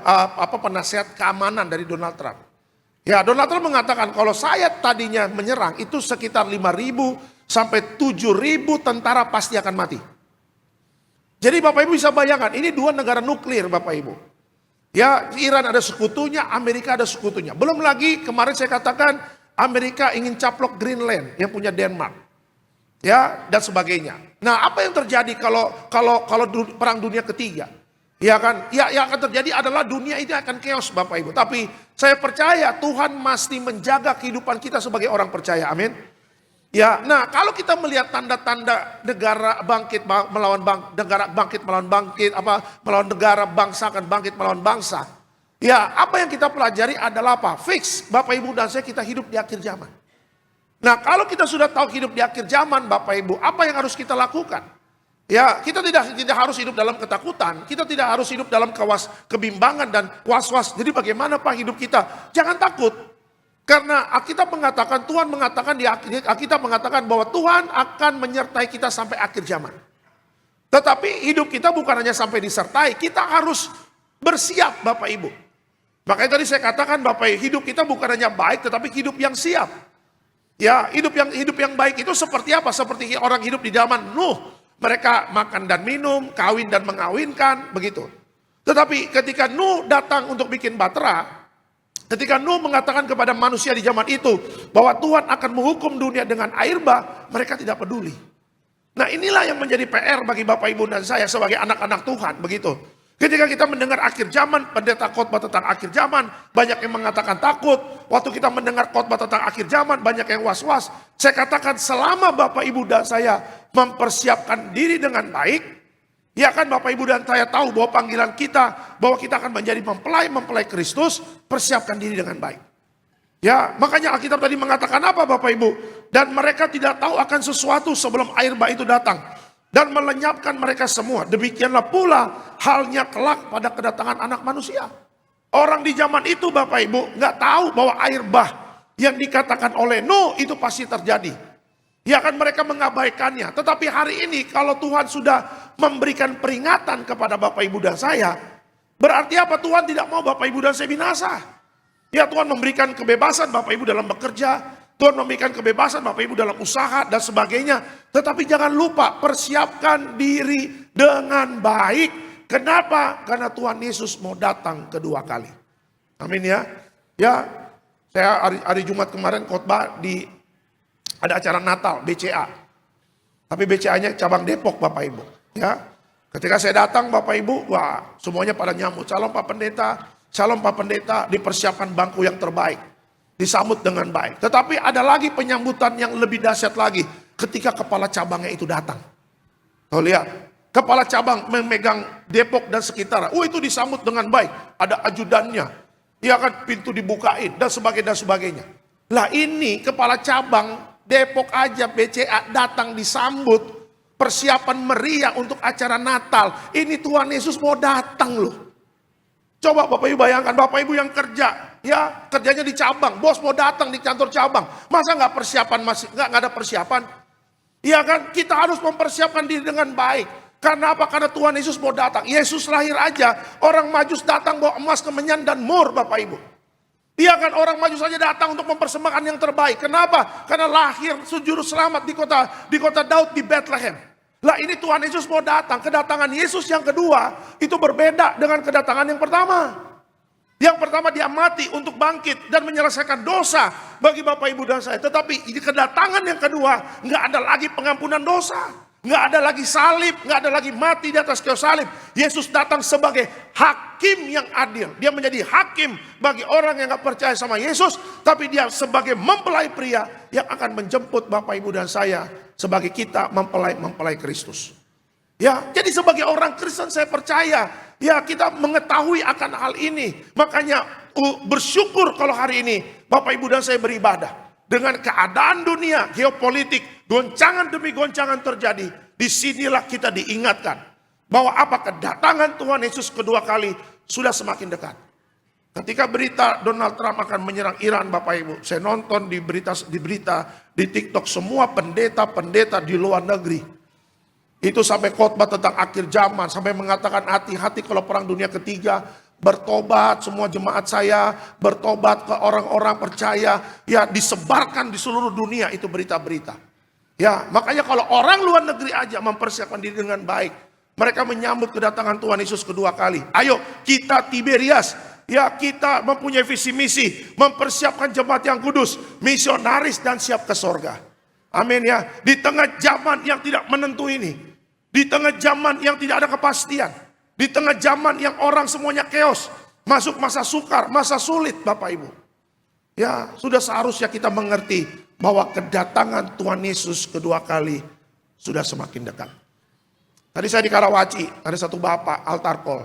penasihat keamanan dari Donald Trump. Ya, Donald Trump mengatakan kalau saya tadinya menyerang itu sekitar 5.000 sampai 7.000 tentara pasti akan mati. Jadi Bapak Ibu bisa bayangkan, ini dua negara nuklir Bapak Ibu. Ya, Iran ada sekutunya, Amerika ada sekutunya. Belum lagi kemarin saya katakan Amerika ingin caplok Greenland yang punya Denmark. Ya, dan sebagainya. Nah, apa yang terjadi kalau perang dunia ketiga? Ya kan, ya yang akan terjadi adalah dunia ini akan chaos Bapak Ibu. Tapi saya percaya Tuhan masih menjaga kehidupan kita sebagai orang percaya. Amin. Ya, nah kalau kita melihat tanda-tanda negara bangkit melawan negara bangsa akan bangkit melawan bangsa. Ya, apa yang kita pelajari adalah apa? Fix, Bapak Ibu dan saya, kita hidup di akhir zaman. Nah, kalau kita sudah tahu hidup di akhir zaman Bapak Ibu, apa yang harus kita lakukan? Ya, kita tidak harus hidup dalam ketakutan, kita tidak harus hidup dalam kebimbangan dan was-was. Jadi bagaimana Pak hidup kita? Jangan takut. Karena Alkitab mengatakan, Tuhan mengatakan bahwa Tuhan akan menyertai kita sampai akhir zaman. Tetapi hidup kita bukan hanya sampai disertai, kita harus bersiap Bapak Ibu. Makanya tadi saya katakan Bapak Ibu, hidup kita bukan hanya baik tetapi hidup yang siap. Ya, hidup yang baik itu seperti apa? Seperti orang hidup di zaman Nuh. Mereka makan dan minum, kawin dan mengawinkan, begitu. Tetapi ketika Nuh datang untuk bikin bahtera, ketika Nuh mengatakan kepada manusia di zaman itu bahwa Tuhan akan menghukum dunia dengan air bah, mereka tidak peduli. Nah, inilah yang menjadi PR bagi Bapak Ibu dan saya sebagai anak-anak Tuhan, begitu. Ketika kita mendengar akhir zaman, pendeta khotbah tentang akhir zaman, banyak yang mengatakan takut. Waktu kita mendengar khotbah tentang akhir zaman, banyak yang was-was. Saya katakan selama Bapak Ibu dan saya mempersiapkan diri dengan baik, ya kan Bapak Ibu dan saya tahu bahwa panggilan kita, bahwa kita akan menjadi mempelai Kristus, persiapkan diri dengan baik. Ya, makanya Alkitab tadi mengatakan apa Bapak Ibu? Dan mereka tidak tahu akan sesuatu sebelum air bah itu datang dan melenyapkan mereka semua. Demikianlah pula halnya kelak pada kedatangan Anak Manusia. Orang di zaman itu Bapak Ibu nggak tahu bahwa air bah yang dikatakan oleh Nuh itu pasti terjadi. Ya kan mereka mengabaikannya. Tetapi hari ini kalau Tuhan sudah memberikan peringatan kepada Bapak Ibu dan saya, berarti apa? Tuhan tidak mau Bapak Ibu dan saya binasa. Ya, Tuhan memberikan kebebasan Bapak Ibu dalam bekerja, Tuhan memberikan kebebasan Bapak Ibu dalam usaha dan sebagainya. Tetapi jangan lupa persiapkan diri dengan baik. Kenapa? Karena Tuhan Yesus mau datang kedua kali. Amin ya. Ya, saya hari Jumat kemarin khotbah di ada acara Natal BCA. Tapi BCA-nya cabang Depok Bapak Ibu. Ya, ketika saya datang Bapak Ibu, wah semuanya pada nyambut. Shalom Pak Pendeta, dipersiapkan bangku yang terbaik. Disambut dengan baik. Tetapi ada lagi penyambutan yang lebih dahsyat lagi. Ketika kepala cabangnya itu datang. Tuh lihat. Kepala cabang memegang Depok dan sekitar. Itu disambut dengan baik. Ada ajudannya. Ya kan pintu dibukain dan sebagainya. Lah ini kepala cabang Depok aja BCA datang disambut. Persiapan meriah untuk acara Natal. Ini Tuhan Yesus mau datang loh. Coba Bapak Ibu bayangkan, Bapak Ibu yang kerja, ya kerjanya di cabang, bos mau datang di kantor cabang, masa nggak ada persiapan? Ya kan, kita harus mempersiapkan diri dengan baik. Karena apa? Karena Tuhan Yesus mau datang. Yesus lahir aja, orang Majus datang bawa emas, kemenyan dan mur, Bapak Ibu. Iya kan, orang Majus saja datang untuk mempersembahkan yang terbaik. Kenapa? Karena lahir juru selamat di kota Daud di Bethlehem. Lah ini Tuhan Yesus mau datang. Kedatangan Yesus yang kedua itu berbeda dengan kedatangan yang pertama. Yang pertama dia mati untuk bangkit dan menyelesaikan dosa bagi Bapak Ibu dan saya. Tetapi di kedatangan yang kedua nggak ada lagi pengampunan dosa. Nggak ada lagi salib, nggak ada lagi mati di atas kayu salib. Yesus datang sebagai hakim yang adil. Dia menjadi hakim bagi orang yang nggak percaya sama Yesus. Tapi dia sebagai mempelai pria yang akan menjemput Bapak Ibu dan saya sebagai kita mempelai Kristus. Ya, jadi sebagai orang Kristen saya percaya, ya kita mengetahui akan hal ini. Makanya bersyukur kalau hari ini Bapak Ibu dan saya beribadah. Dengan keadaan dunia, geopolitik, goncangan demi goncangan terjadi. Disinilah kita diingatkan bahwa apa kedatangan Tuhan Yesus kedua kali sudah semakin dekat. Ketika berita Donald Trump akan menyerang Iran, Bapak Ibu, saya nonton di berita di TikTok semua pendeta di luar negeri itu sampai khotbah tentang akhir zaman, sampai mengatakan hati-hati kalau perang dunia ketiga, bertobat semua jemaat saya, bertobat ke orang-orang percaya, ya disebarkan di seluruh dunia itu berita-berita. Ya, makanya kalau orang luar negeri aja mempersiapkan diri dengan baik, mereka menyambut kedatangan Tuhan Yesus kedua kali. Ayo kita Tiberias, ya kita mempunyai visi misi, mempersiapkan jemaat yang kudus, misionaris dan siap ke sorga. Amin ya. Di tengah zaman yang tidak menentu ini, di tengah zaman yang tidak ada kepastian, di tengah zaman yang orang semuanya chaos, masuk masa sukar, masa sulit Bapak Ibu. Ya sudah seharusnya kita mengerti bahwa kedatangan Tuhan Yesus kedua kali sudah semakin dekat. Tadi saya di Karawaci, ada satu bapak altar call.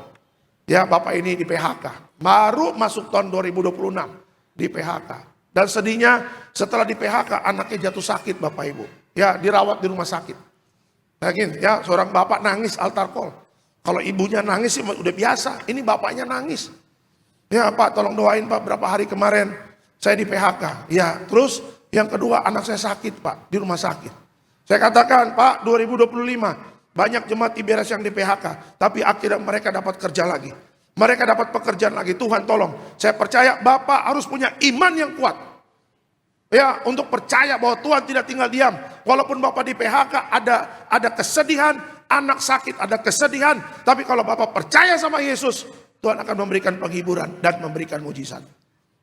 Ya bapak ini di PHK, baru masuk tahun 2026 di PHK. Dan sedihnya setelah di PHK anaknya jatuh sakit Bapak Ibu. Ya dirawat di rumah sakit. Ya seorang bapak nangis altar call. Kalau ibunya nangis sih udah biasa, ini bapaknya nangis. Ya Pak tolong doain Pak, berapa hari kemarin saya di PHK. Ya terus yang kedua anak saya sakit Pak, di rumah sakit. Saya katakan Pak 2025 Banyak jemaat Tiberias yang di PHK, tapi akhirnya mereka dapat kerja lagi. Mereka dapat pekerjaan lagi. Tuhan tolong, saya percaya Bapak harus punya iman yang kuat. Ya, untuk percaya bahwa Tuhan tidak tinggal diam. Walaupun Bapak di PHK ada kesedihan, anak sakit ada kesedihan. Tapi kalau Bapak percaya sama Yesus, Tuhan akan memberikan penghiburan dan memberikan mujizat.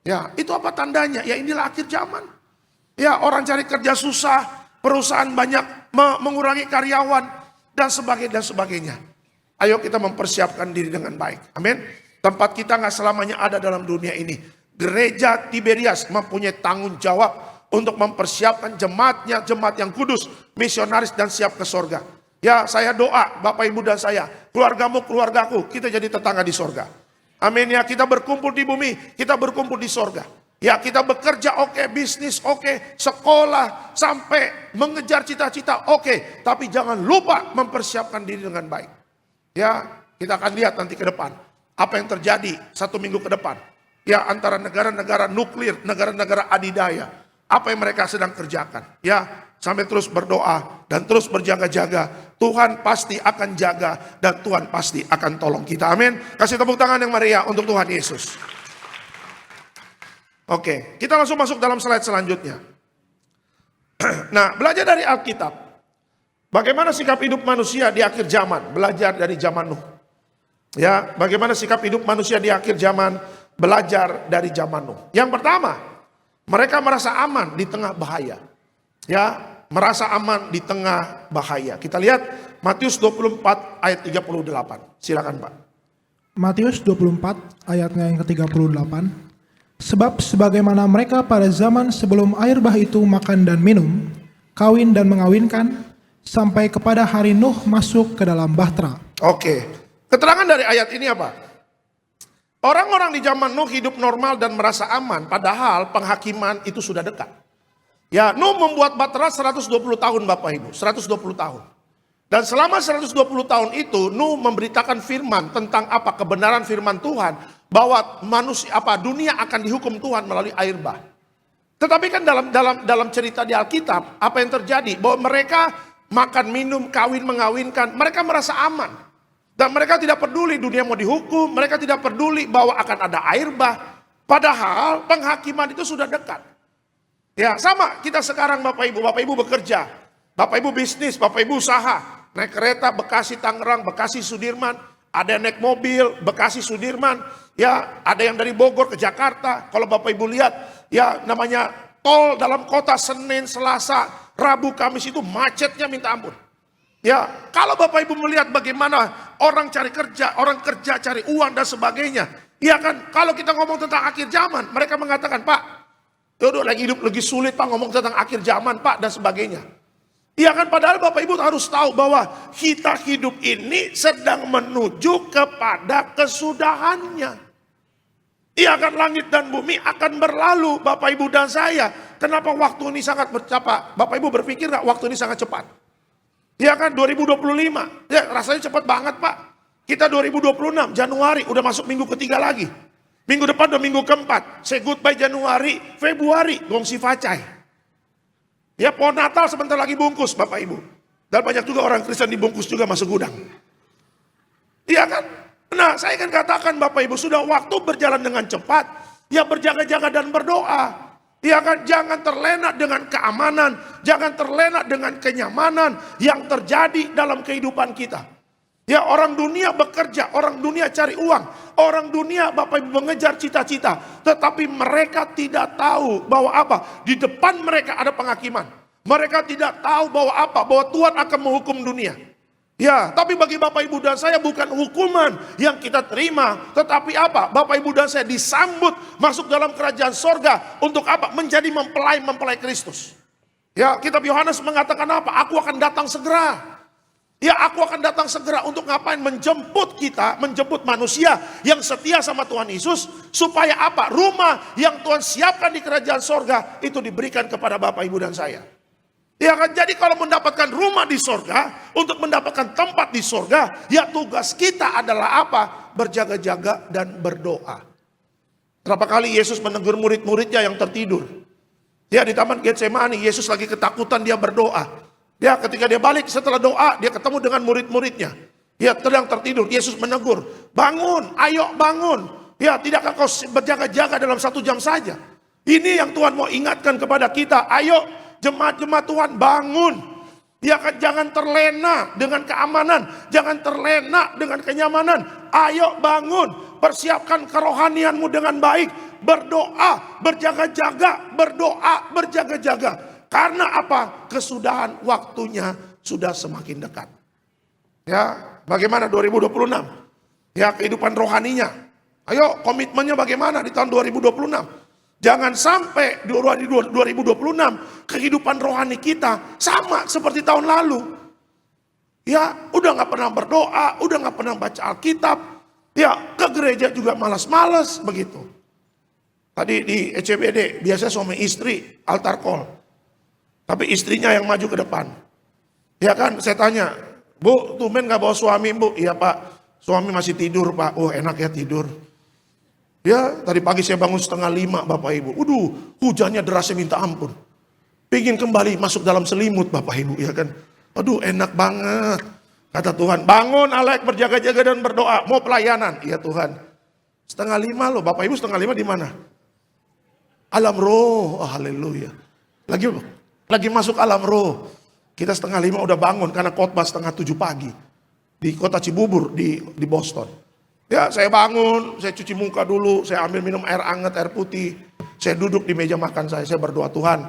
Ya, itu apa tandanya? Ya, inilah akhir zaman. Ya, orang cari kerja susah, perusahaan banyak mengurangi karyawan, dan sebagainya. Ayo kita mempersiapkan diri dengan baik. Amin. Tempat kita nggak selamanya ada dalam dunia ini. Gereja Tiberias mempunyai tanggung jawab untuk mempersiapkan jemaatnya, jemaat yang kudus, misionaris dan siap ke sorga. Ya, saya doa Bapak Ibu dan saya, keluargamu, keluargaku, kita jadi tetangga di sorga. Amin ya, kita berkumpul di bumi, kita berkumpul di sorga. Ya, kita bekerja oke, bisnis oke, sekolah, sampai mengejar cita-cita oke. Tapi jangan lupa mempersiapkan diri dengan baik. Ya, kita akan lihat nanti ke depan. Apa yang terjadi 1 minggu ke depan. Ya, antara negara-negara nuklir, negara-negara adidaya. Apa yang mereka sedang kerjakan. Ya, sampai terus berdoa dan terus berjaga-jaga. Tuhan pasti akan jaga dan Tuhan pasti akan tolong kita. Amin. Kasih tepuk tangan yang meriah untuk Tuhan Yesus. Oke, kita langsung masuk dalam slide selanjutnya. Nah, belajar dari Alkitab. Bagaimana sikap hidup manusia di akhir zaman? Belajar dari zaman Nuh. Ya, bagaimana sikap hidup manusia di akhir zaman? Belajar dari zaman Nuh. Yang pertama, mereka merasa aman di tengah bahaya. Ya, merasa aman di tengah bahaya. Kita lihat Matius 24 ayat 38. Silakan Pak. Matius 24 ayatnya yang ke-38. Sebab sebagaimana mereka pada zaman sebelum air bah itu makan dan minum, kawin dan mengawinkan, sampai kepada hari Nuh masuk ke dalam bahtera. Oke, keterangan dari ayat ini apa? Orang-orang di zaman Nuh hidup normal dan merasa aman, padahal penghakiman itu sudah dekat. Ya, Nuh membuat bahtera 120 tahun Bapak Ibu, 120 tahun. Dan selama 120 tahun itu Nuh memberitakan firman tentang apa? Kebenaran firman Tuhan bahwa manusia dunia akan dihukum Tuhan melalui air bah. Tetapi kan dalam cerita di Alkitab apa yang terjadi? Bahwa mereka makan, minum, kawin, mengawinkan, mereka merasa aman. Dan mereka tidak peduli dunia mau dihukum, mereka tidak peduli bahwa akan ada air bah. Padahal penghakiman itu sudah dekat. Ya, sama kita sekarang Bapak Ibu bekerja. Bapak Ibu bisnis, Bapak Ibu usaha. Naik kereta Bekasi Tangerang, Bekasi Sudirman, ada yang naik mobil Bekasi Sudirman, ya ada yang dari Bogor ke Jakarta. Kalau Bapak Ibu lihat, ya namanya tol dalam kota Senin, Selasa, Rabu, Kamis itu macetnya minta ampun. Ya, kalau Bapak Ibu melihat bagaimana orang cari kerja, orang kerja cari uang dan sebagainya, ya kan kalau kita ngomong tentang akhir zaman, mereka mengatakan Pak, yaudah lagi hidup lagi sulit Pak ngomong tentang akhir zaman Pak dan sebagainya. Ya kan, padahal Bapak Ibu harus tahu bahwa kita hidup ini sedang menuju kepada kesudahannya. Ya kan, langit dan bumi akan berlalu Bapak Ibu dan saya. Kenapa waktu ini sangat bercepat? Bapak Ibu berpikir gak waktu ini sangat cepat? Ya kan, 2025. Ya rasanya cepat banget Pak. Kita 2026 Januari udah masuk minggu ketiga lagi. Minggu depan udah minggu keempat. Say goodbye Januari, Februari gongsi facai. Ya, pohon Natal sebentar lagi bungkus Bapak Ibu. Dan banyak juga orang Kristen dibungkus juga masuk gudang. Iya kan? Nah, saya kan katakan Bapak Ibu, sudah waktu berjalan dengan cepat. Ya, berjaga-jaga dan berdoa. Iya kan? Jangan terlena dengan keamanan. Jangan terlena dengan kenyamanan yang terjadi dalam kehidupan kita. Ya, orang dunia bekerja, orang dunia cari uang. Orang dunia Bapak Ibu mengejar cita-cita. Tetapi mereka tidak tahu bahwa apa? Di depan mereka ada penghakiman. Mereka tidak tahu bahwa apa? Bahwa Tuhan akan menghukum dunia. Ya, tapi bagi Bapak Ibu dan saya bukan hukuman yang kita terima. Tetapi apa? Bapak Ibu dan saya disambut masuk dalam kerajaan sorga. Untuk apa? Menjadi mempelai Kristus. Ya, kitab Yohanes mengatakan apa? Aku akan datang segera. Ya, aku akan datang segera untuk ngapain? Menjemput kita, menjemput manusia yang setia sama Tuhan Yesus. Supaya apa? Rumah yang Tuhan siapkan di kerajaan sorga itu diberikan kepada Bapak, Ibu dan saya. Ya kan, jadi kalau mendapatkan rumah di sorga, untuk mendapatkan tempat di sorga, ya tugas kita adalah apa? Berjaga-jaga dan berdoa. Berapa kali Yesus menegur murid-muridnya yang tertidur. Ya, di Taman Getsemani, Yesus lagi ketakutan, dia berdoa. Dia ketika dia balik setelah doa, dia ketemu dengan murid-muridnya. Dia sedang tertidur, Yesus menegur, bangun, ayo bangun. Ya, tidakkah kau berjaga-jaga dalam 1 jam saja? Ini yang Tuhan mau ingatkan kepada kita. Ayo jemaat-jemaat Tuhan bangun. Ya kan, jangan terlena dengan keamanan, jangan terlena dengan kenyamanan. Ayo bangun, persiapkan kerohanianmu dengan baik. Berdoa, berjaga-jaga, berdoa, berjaga-jaga. Karena apa? Kesudahan waktunya sudah semakin dekat. Ya, bagaimana 2026? Ya, kehidupan rohaninya. Ayo, komitmennya bagaimana di tahun 2026? Jangan sampai 2026 kehidupan rohani kita sama seperti tahun lalu. Ya, udah gak pernah berdoa, udah gak pernah baca Alkitab. Ya, ke gereja juga malas-malas begitu. Tadi di ECBD, biasa suami istri altar call. Tapi istrinya yang maju ke depan. Ya kan, saya tanya, Bu, tumben gak bawa suami, Bu? Iya Pak, suami masih tidur Pak. Oh enak ya tidur. Ya, tadi pagi saya bangun 4:30 Bapak Ibu. Hujannya derasnya minta ampun. Pingin kembali masuk dalam selimut Bapak Ibu, ya kan. Aduh enak banget. Kata Tuhan, bangun Alek, berjaga-jaga dan berdoa. Mau pelayanan? Iya Tuhan. 4:30 loh, Bapak Ibu 4:30 di mana? Alam roh, oh, haleluya. Lagi masuk alam roh. Kita 4:30 udah bangun karena khotbah 6:30 pagi. Di kota Cibubur di Boston. Ya, saya bangun, saya cuci muka dulu, saya ambil minum air hangat, air putih. Saya duduk di meja makan saya berdoa, Tuhan,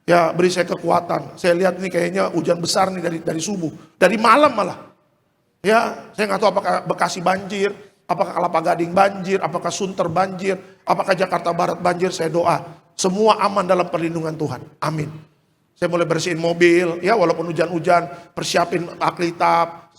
ya beri saya kekuatan. Saya lihat ini kayaknya hujan besar nih dari subuh, dari malam malah. Ya, saya nggak tahu apakah Bekasi banjir, apakah Kelapa Gading banjir, apakah Sunter banjir, apakah Jakarta Barat banjir. Saya doa, semua aman dalam perlindungan Tuhan. Amin. Saya mulai bersihin mobil, ya walaupun hujan-hujan, persiapin Alkitab,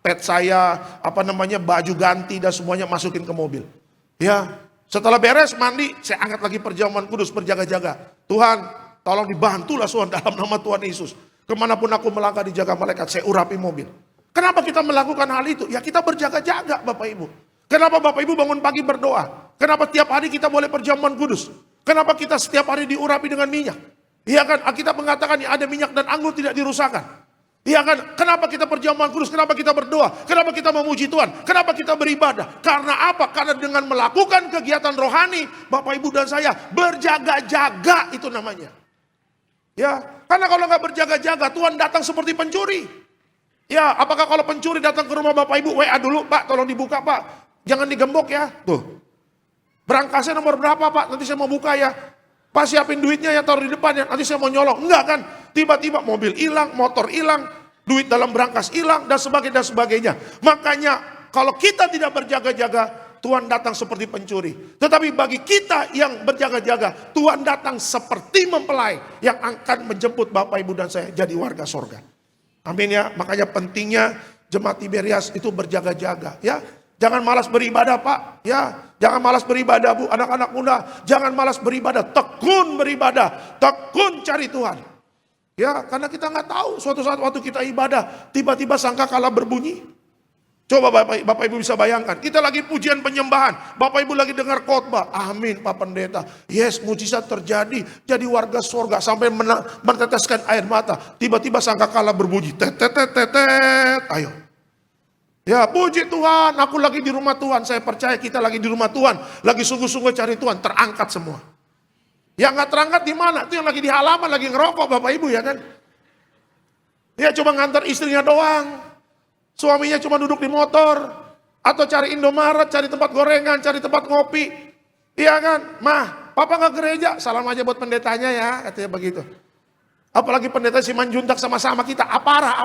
pet saya, baju ganti dan semuanya masukin ke mobil. Ya, setelah beres mandi, saya angkat lagi perjamuan kudus, berjaga-jaga. Tuhan, tolong dibantulah Tuhan dalam nama Tuhan Yesus. Kemanapun aku melangkah dijaga malaikat, saya urapi mobil. Kenapa kita melakukan hal itu? Ya kita berjaga-jaga Bapak Ibu. Kenapa Bapak Ibu bangun pagi berdoa? Kenapa tiap hari kita boleh perjamuan kudus? Kenapa kita setiap hari diurapi dengan minyak? Iya kan, kita mengatakan ya ada minyak dan anggur tidak dirusakkan. Iya kan, kenapa kita perjamuan kudus, kenapa kita berdoa, kenapa kita memuji Tuhan, kenapa kita beribadah? Karena apa? Karena dengan melakukan kegiatan rohani, Bapak Ibu dan saya berjaga-jaga itu namanya. Ya, karena kalau nggak berjaga-jaga, Tuhan datang seperti pencuri. Ya, apakah kalau pencuri datang ke rumah Bapak Ibu, WA dulu, Pak, tolong dibuka Pak, jangan digembok ya, tuh. Berangkasnya nomor berapa Pak, nanti saya mau buka ya. Pak siapin duitnya ya, taruh di depan ya, nanti saya mau nyolong. Enggak kan, tiba-tiba mobil hilang, motor hilang, duit dalam berangkas hilang, dan sebagainya. Makanya kalau kita tidak berjaga-jaga, Tuhan datang seperti pencuri. Tetapi bagi kita yang berjaga-jaga, Tuhan datang seperti mempelai yang akan menjemput Bapak Ibu dan saya jadi warga sorga. Amin ya, makanya pentingnya jemaat Tiberias itu berjaga-jaga ya. Jangan malas beribadah Pak, ya. Jangan malas beribadah Bu, anak-anak muda. Jangan malas beribadah, tekun beribadah, tekun cari Tuhan. Ya, karena kita nggak tahu suatu saat waktu kita ibadah, tiba-tiba sangkakala berbunyi. Coba Bapak Ibu bisa bayangkan, kita lagi pujian penyembahan, Bapak Ibu lagi dengar khotbah, amin Pak Pendeta. Yes, mujizat terjadi, jadi warga surga sampai meneteskan air mata. Tiba-tiba sangkakala berbunyi, tet, ayo. Ya puji Tuhan, aku lagi di rumah Tuhan. Saya percaya kita lagi di rumah Tuhan. Lagi sungguh-sungguh cari Tuhan, terangkat semua. Yang gak terangkat di mana? Itu yang lagi di halaman, lagi ngerokok Bapak Ibu ya kan. Ya coba ngantar istrinya doang. Suaminya cuma duduk di motor. Atau cari Indomaret, cari tempat gorengan, cari tempat ngopi. Iya kan, Mah, Papa gak gereja, salam aja buat pendetanya ya, katanya begitu. Apalagi pendeta Simanjuntak sama-sama kita, apara,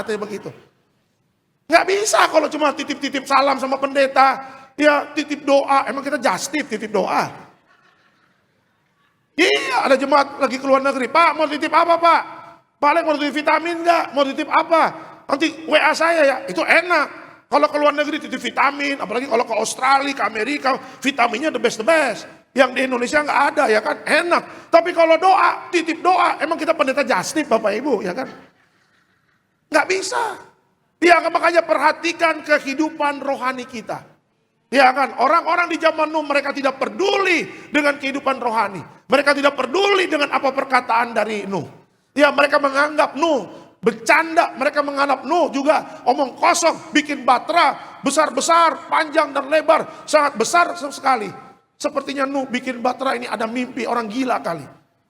katanya begitu. Nggak bisa kalau cuma titip-titip salam sama pendeta. Ya titip doa. Emang kita just titip doa? Iya, ada jemaat lagi keluar negeri. Pak mau titip apa Pak? Paling mau titip vitamin nggak? Mau titip apa? Nanti WA saya ya. Itu enak. Kalau keluar negeri titip vitamin. Apalagi kalau ke Australia, ke Amerika. Vitaminnya the best. Yang di Indonesia nggak ada ya kan. Enak. Tapi kalau doa, titip doa. Emang kita pendeta just tip Bapak Ibu ya kan. Nggak bisa. Ya makanya perhatikan kehidupan rohani kita. Ya kan, orang-orang di zaman Nuh mereka tidak peduli dengan kehidupan rohani. Mereka tidak peduli dengan apa perkataan dari Nuh. Ya, mereka menganggap Nuh bercanda, mereka menganggap Nuh juga omong kosong, bikin batra besar-besar, panjang dan lebar, sangat besar sekali. Sepertinya Nuh bikin batra ini ada mimpi orang gila kali.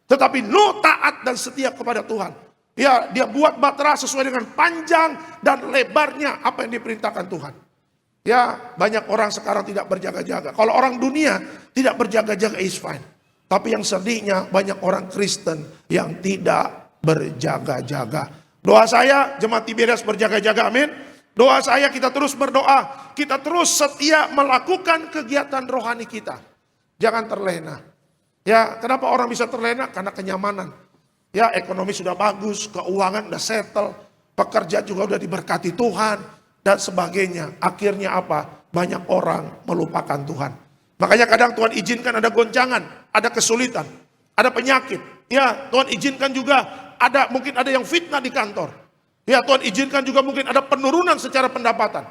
Tetapi Nuh taat dan setia kepada Tuhan. Ya, dia buat batra sesuai dengan panjang dan lebarnya apa yang diperintahkan Tuhan. Ya, banyak orang sekarang tidak berjaga-jaga. Kalau orang dunia tidak berjaga-jaga is fine. Tapi yang sedihnya banyak orang Kristen yang tidak berjaga-jaga. Doa saya jemaat Tiberias berjaga-jaga, amin. Doa saya kita terus berdoa, kita terus setia melakukan kegiatan rohani kita. Jangan terlena. Ya, kenapa orang bisa terlena? Karena kenyamanan. Ya, ekonomi sudah bagus, keuangan udah settle, pekerja juga udah diberkati Tuhan dan sebagainya. Akhirnya apa? Banyak orang melupakan Tuhan. Makanya kadang Tuhan izinkan ada goncangan, ada kesulitan, ada penyakit. Ya, Tuhan izinkan juga mungkin ada yang fitnah di kantor. Ya, Tuhan izinkan juga mungkin ada penurunan secara pendapatan.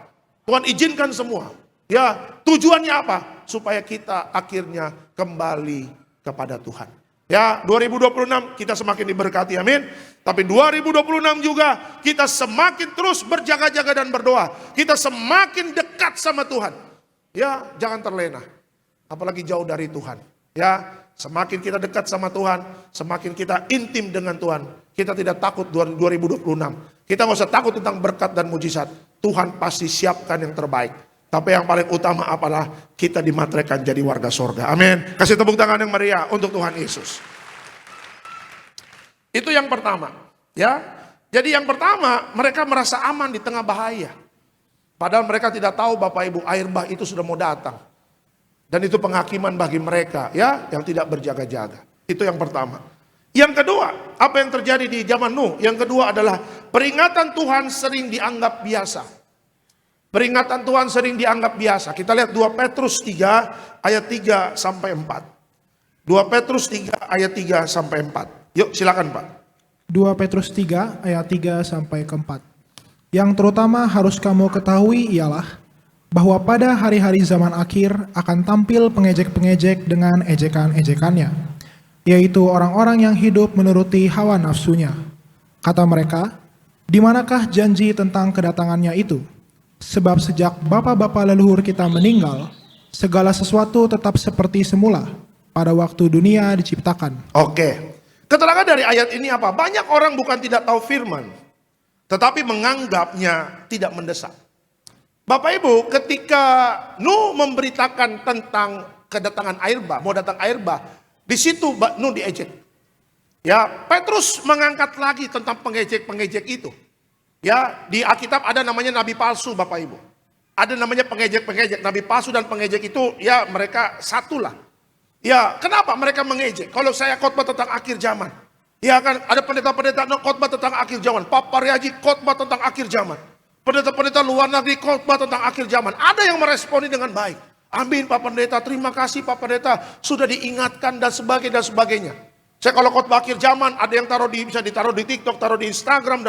Tuhan izinkan semua. Ya, tujuannya apa? Supaya kita akhirnya kembali kepada Tuhan. Ya, 2026 kita semakin diberkati, amin. Tapi 2026 juga kita semakin terus berjaga-jaga dan berdoa. Kita semakin dekat sama Tuhan. Ya, jangan terlena. Apalagi jauh dari Tuhan. Ya, semakin kita dekat sama Tuhan, semakin kita intim dengan Tuhan. Kita tidak takut 2026. Kita nggak usah takut tentang berkat dan mujizat. Tuhan pasti siapkan yang terbaik. Tapi yang paling utama apalah kita dimateraikan jadi warga sorga. Amin. Kasih tepuk tangan yang meriah untuk Tuhan Yesus. Itu yang pertama. Ya. Jadi yang pertama, mereka merasa aman di tengah bahaya. Padahal mereka tidak tahu Bapak Ibu, air bah itu sudah mau datang. Dan itu penghakiman bagi mereka ya yang tidak berjaga-jaga. Itu yang pertama. Yang kedua, apa yang terjadi di zaman Nuh? Yang kedua adalah peringatan Tuhan sering dianggap biasa. Peringatan Tuhan sering dianggap biasa. Kita lihat 2 Petrus 3 ayat 3 sampai 4. 2 Petrus 3 ayat 3 sampai 4. Yuk silakan Pak. 2 Petrus 3 ayat 3 sampai ke 4. Yang terutama harus kamu ketahui ialah bahwa pada hari-hari zaman akhir akan tampil pengejek-pengejek dengan ejekan-ejekannya, yaitu orang-orang yang hidup menuruti hawa nafsunya. Kata mereka, di manakah janji tentang kedatangannya itu? Sebab sejak bapa-bapa leluhur kita meninggal, segala sesuatu tetap seperti semula pada waktu dunia diciptakan. Oke. Keterangan dari ayat ini apa? Banyak orang bukan tidak tahu firman, tetapi menganggapnya tidak mendesak. Bapak Ibu, ketika Nuh memberitakan tentang kedatangan air bah, mau datang air bah, di situ Nuh diejek. Ya, Petrus mengangkat lagi tentang pengejek-pengejek itu. Ya, di Alkitab ada namanya nabi palsu Bapak Ibu. Ada namanya pengejek-pengejek, nabi palsu dan pengejek itu ya mereka satulah. Ya, kenapa mereka mengejek? Kalau saya khotbah tentang akhir zaman. Ya kan, ada pendeta-pendeta khotbah tentang akhir zaman. Pak Paryaji khotbah tentang akhir zaman. Pendeta-pendeta luar negeri khotbah tentang akhir zaman. Ada yang meresponi dengan baik. Amin Pak Pendeta, terima kasih Pak Pendeta. Sudah diingatkan dan sebagainya. Saya kalau khotbah akhir zaman, ada yang bisa ditaruh di TikTok, taruh di Instagram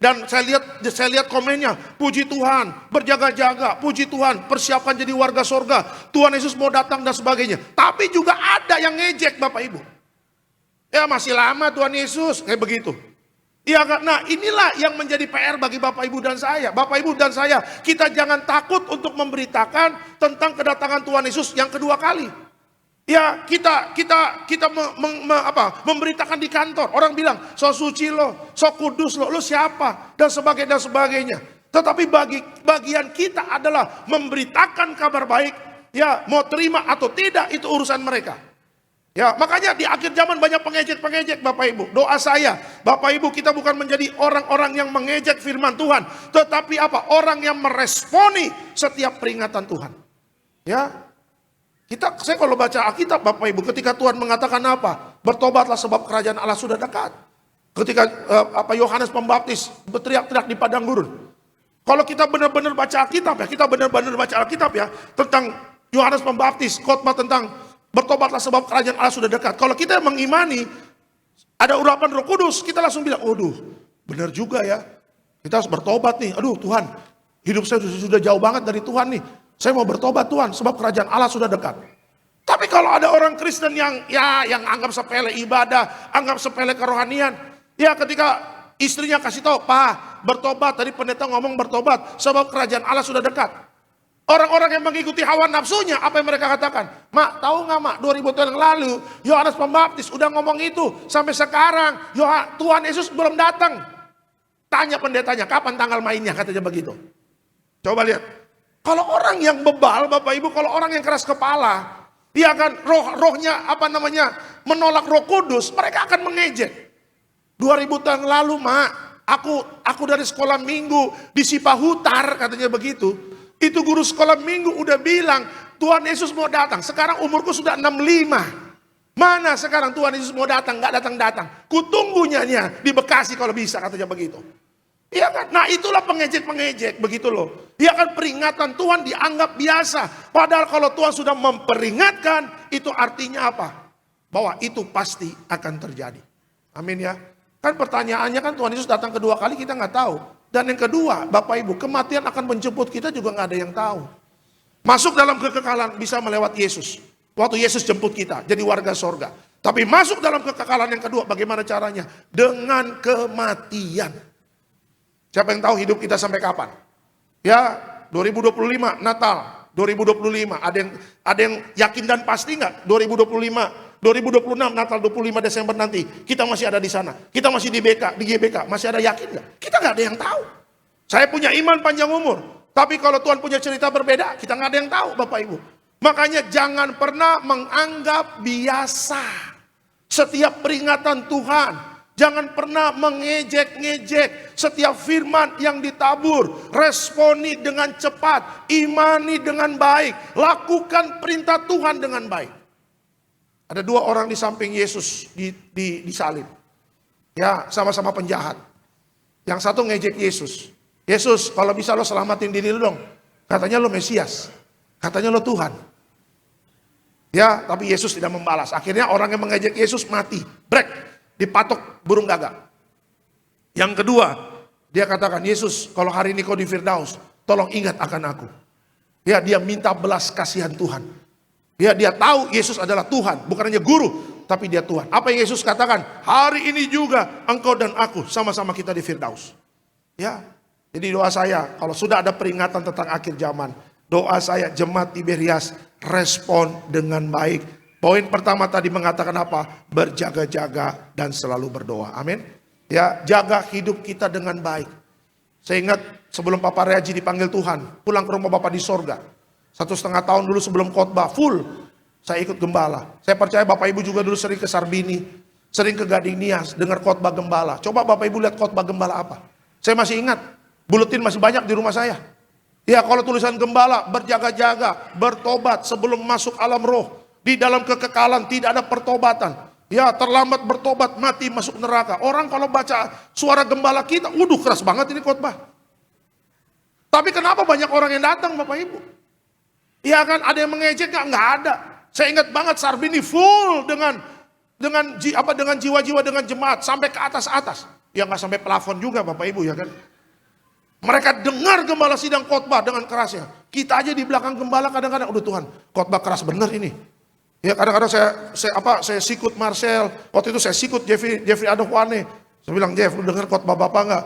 dan saya lihat komennya, puji Tuhan, berjaga-jaga, puji Tuhan, persiapkan jadi warga sorga, Tuhan Yesus mau datang dan sebagainya. Tapi juga ada yang ngejek Bapak Ibu. Ya masih lama Tuhan Yesus, kayak begitu. Ya, nah inilah yang menjadi PR bagi Bapak Ibu dan saya. Bapak Ibu dan saya, kita jangan takut untuk memberitakan tentang kedatangan Tuhan Yesus yang kedua kali. Ya, kita memberitakan di kantor. Orang bilang, so suci lo, so kudus lo siapa? Dan sebagainya. Tetapi bagian kita adalah memberitakan kabar baik. Ya, mau terima atau tidak itu urusan mereka. Ya, makanya di akhir zaman banyak pengejek-pengejek Bapak Ibu. Doa saya, Bapak Ibu kita bukan menjadi orang-orang yang mengejek firman Tuhan. Tetapi apa? Orang yang meresponi setiap peringatan Tuhan. Ya. Saya kalau baca Alkitab Bapak Ibu, ketika Tuhan mengatakan apa? Bertobatlah sebab kerajaan Allah sudah dekat. Ketika Yohanes Pembaptis berteriak-teriak di padang gurun. Kalau kita benar-benar baca Alkitab ya, tentang Yohanes Pembaptis, khotbah tentang bertobatlah sebab kerajaan Allah sudah dekat. Kalau kita mengimani ada urapan Roh Kudus, kita langsung bilang, "Aduh, benar juga ya. Kita harus bertobat nih. Aduh, Tuhan, hidup saya sudah jauh banget dari Tuhan nih. Saya mau bertobat Tuhan, sebab kerajaan Allah sudah dekat." Tapi kalau ada orang Kristen yang anggap sepele ibadah, anggap sepele kerohanian, Ya ketika istrinya kasih tahu, "Pak, bertobat." Tadi pendeta ngomong bertobat sebab kerajaan Allah sudah dekat. Orang-orang yang mengikuti hawa nafsunya, apa yang mereka katakan? "Mak, tahu nggak mak, 2000 tahun yang lalu Yohanes Pembaptis udah ngomong itu. Sampai sekarang Tuhan Yesus belum datang." Tanya pendetanya, "Kapan tanggal mainnya?" Katanya begitu. Coba lihat. Kalau orang yang bebal, Bapak Ibu, kalau orang yang keras kepala, dia akan rohnya menolak Roh Kudus, mereka akan mengejek. 2000 tahun lalu, "Mak, aku dari sekolah minggu di Sipahutar," katanya begitu. Itu guru sekolah minggu udah bilang Tuhan Yesus mau datang. Sekarang umurku sudah 65. Mana sekarang Tuhan Yesus mau datang? Nggak datang-datang. Kutunggunya di Bekasi kalau bisa, katanya begitu. Iya kan? Nah itulah pengejek-pengejek begitu loh. Dia kan peringatan Tuhan dianggap biasa. Padahal kalau Tuhan sudah memperingatkan, itu artinya apa? Bahwa itu pasti akan terjadi. Amin ya. Kan pertanyaannya kan Tuhan Yesus datang kedua kali kita nggak tahu. Dan yang kedua, Bapak Ibu, kematian akan menjemput kita juga nggak ada yang tahu. Masuk dalam kekekalan bisa melewati Yesus. Waktu Yesus jemput kita jadi warga sorga. Tapi masuk dalam kekekalan yang kedua, bagaimana caranya? Dengan kematian. Siapa yang tahu hidup kita sampai kapan? Ya, 2025 Natal, 2025. Ada yang yakin dan pasti nggak? 2025, 2026 Natal 25 Desember nanti kita masih ada di sana. Kita masih di GBK, masih ada yakin nggak? Kita nggak ada yang tahu. Saya punya iman panjang umur, tapi kalau Tuhan punya cerita berbeda, kita nggak ada yang tahu, Bapak Ibu. Makanya jangan pernah menganggap biasa setiap peringatan Tuhan. Jangan pernah mengejek-ngejek setiap firman yang ditabur. Responi dengan cepat, imani dengan baik, lakukan perintah Tuhan dengan baik. Ada dua orang di samping Yesus disalib. Ya, sama-sama penjahat. Yang satu ngejek Yesus. "Yesus, kalau bisa lo selamatin diri lo dong. Katanya lo Mesias. Katanya lo Tuhan." Ya, tapi Yesus tidak membalas. Akhirnya orang yang mengejek Yesus mati. Brek. Dipatok burung gagak. Yang kedua, dia katakan, "Yesus, kalau hari ini kau di Firdaus, tolong ingat akan aku." Ya, dia minta belas kasihan Tuhan. Ya, dia tahu Yesus adalah Tuhan, bukan hanya guru, tapi dia Tuhan. Apa yang Yesus katakan? "Hari ini juga engkau dan aku sama-sama kita di Firdaus." Ya, jadi doa saya, kalau sudah ada peringatan tentang akhir zaman, doa saya jemaat Tiberias respon dengan baik. Poin pertama tadi mengatakan apa? Berjaga-jaga dan selalu berdoa. Amin. Ya, jaga hidup kita dengan baik. Saya ingat sebelum Papa Reaji dipanggil Tuhan, pulang ke rumah Bapak di sorga. 1,5 tahun dulu sebelum khotbah full, saya ikut gembala. Saya percaya Bapak Ibu juga dulu sering ke Sarbini, sering ke Gading Nias, dengar khotbah gembala. Coba Bapak Ibu lihat khotbah gembala apa. Saya masih ingat, buletin masih banyak di rumah saya. Ya, kalau tulisan gembala, berjaga-jaga, bertobat sebelum masuk alam roh. Di dalam kekekalan tidak ada pertobatan. Ya, terlambat bertobat, mati masuk neraka. Orang kalau baca suara gembala kita, waduh keras banget ini khotbah. Tapi kenapa banyak orang yang datang, Bapak Ibu? Ya kan, ada yang mengejek nggak ada. Saya ingat banget Sarbini full dengan jiwa-jiwa dengan jemaat sampai ke atas-atas. Ya nggak sampai plafon juga, Bapak Ibu, ya kan. Mereka dengar gembala sidang khotbah dengan kerasnya. Kita aja di belakang gembala kadang-kadang, udah Tuhan, khotbah keras bener ini. Ya kadang-kadang saya sikut Marcel, waktu itu saya sikut Jeffrey Adokwane. Saya bilang, "Jeff, lu dengar khotbah Bapak nggak?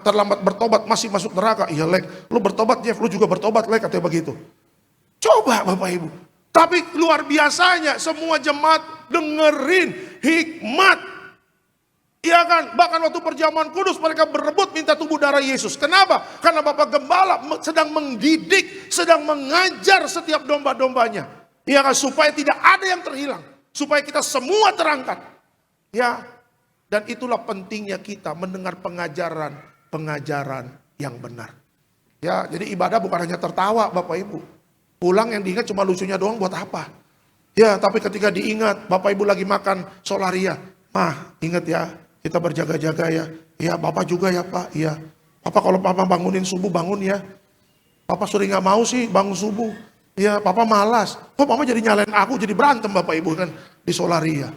Terlambat bertobat masih masuk neraka." "Iya, Lek. Lu bertobat, Jeff, lu juga bertobat, Lek," katanya begitu. Coba Bapak Ibu. Tapi luar biasanya semua jemaat dengerin hikmat. Iya kan? Bahkan waktu perjamuan kudus mereka berebut minta tubuh darah Yesus. Kenapa? Karena Bapak Gembala sedang mendidik, sedang mengajar setiap domba-dombanya. Ya kan, supaya tidak ada yang terhilang, supaya kita semua terangkat. Ya, dan itulah pentingnya kita mendengar pengajaran yang benar. Ya, jadi ibadah bukan hanya tertawa, Bapak Ibu. Pulang yang diingat cuma lucunya doang buat apa? Ya, tapi ketika diingat, Bapak Ibu lagi makan solaria, "Mah, ingat ya, kita berjaga-jaga ya." "Iya, Bapak juga ya, Pak." "Iya." "Papa kalau Papa bangunin subuh bangun ya." "Papa sering nggak mau sih bangun subuh." "Ya, Papa malas." "Kok Mama jadi nyalain aku, jadi berantem Bapak Ibu kan di solaria."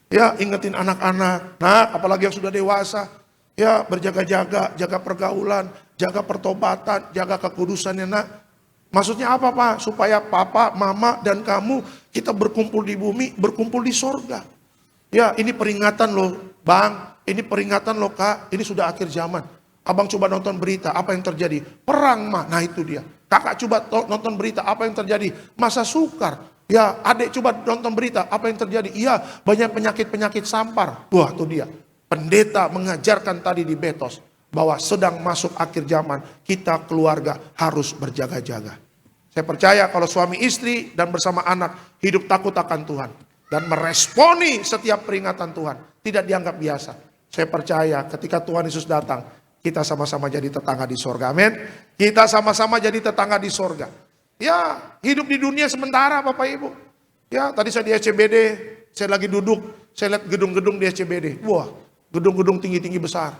Ya, ingetin anak-anak, nah apalagi yang sudah dewasa. Ya, berjaga-jaga, jaga pergaulan, jaga pertobatan, jaga kekudusannya nak. Maksudnya apa Pak? Supaya Papa, Mama, dan kamu kita berkumpul di bumi, berkumpul di sorga. Ya, ini peringatan loh, Bang. Ini peringatan loh, Kak. Ini sudah akhir zaman. Abang coba nonton berita, apa yang terjadi? Perang, mah. Nah, itu dia. Kakak coba nonton berita, apa yang terjadi? Masa sukar. Ya, adik coba nonton berita, apa yang terjadi? Iya, banyak penyakit-penyakit sampar. Wah, itu dia. Pendeta mengajarkan tadi di Betos bahwa sedang masuk akhir zaman, kita keluarga harus berjaga-jaga. Saya percaya kalau suami istri dan bersama anak hidup takut akan Tuhan dan meresponi setiap peringatan Tuhan, tidak dianggap biasa. Saya percaya ketika Tuhan Yesus datang, kita sama-sama jadi tetangga di sorga. Amin. Kita sama-sama jadi tetangga di sorga. Ya, hidup di dunia sementara Bapak Ibu. Ya, tadi saya di SCBD, saya lagi duduk, saya lihat gedung-gedung di SCBD. Wah, gedung-gedung tinggi-tinggi besar.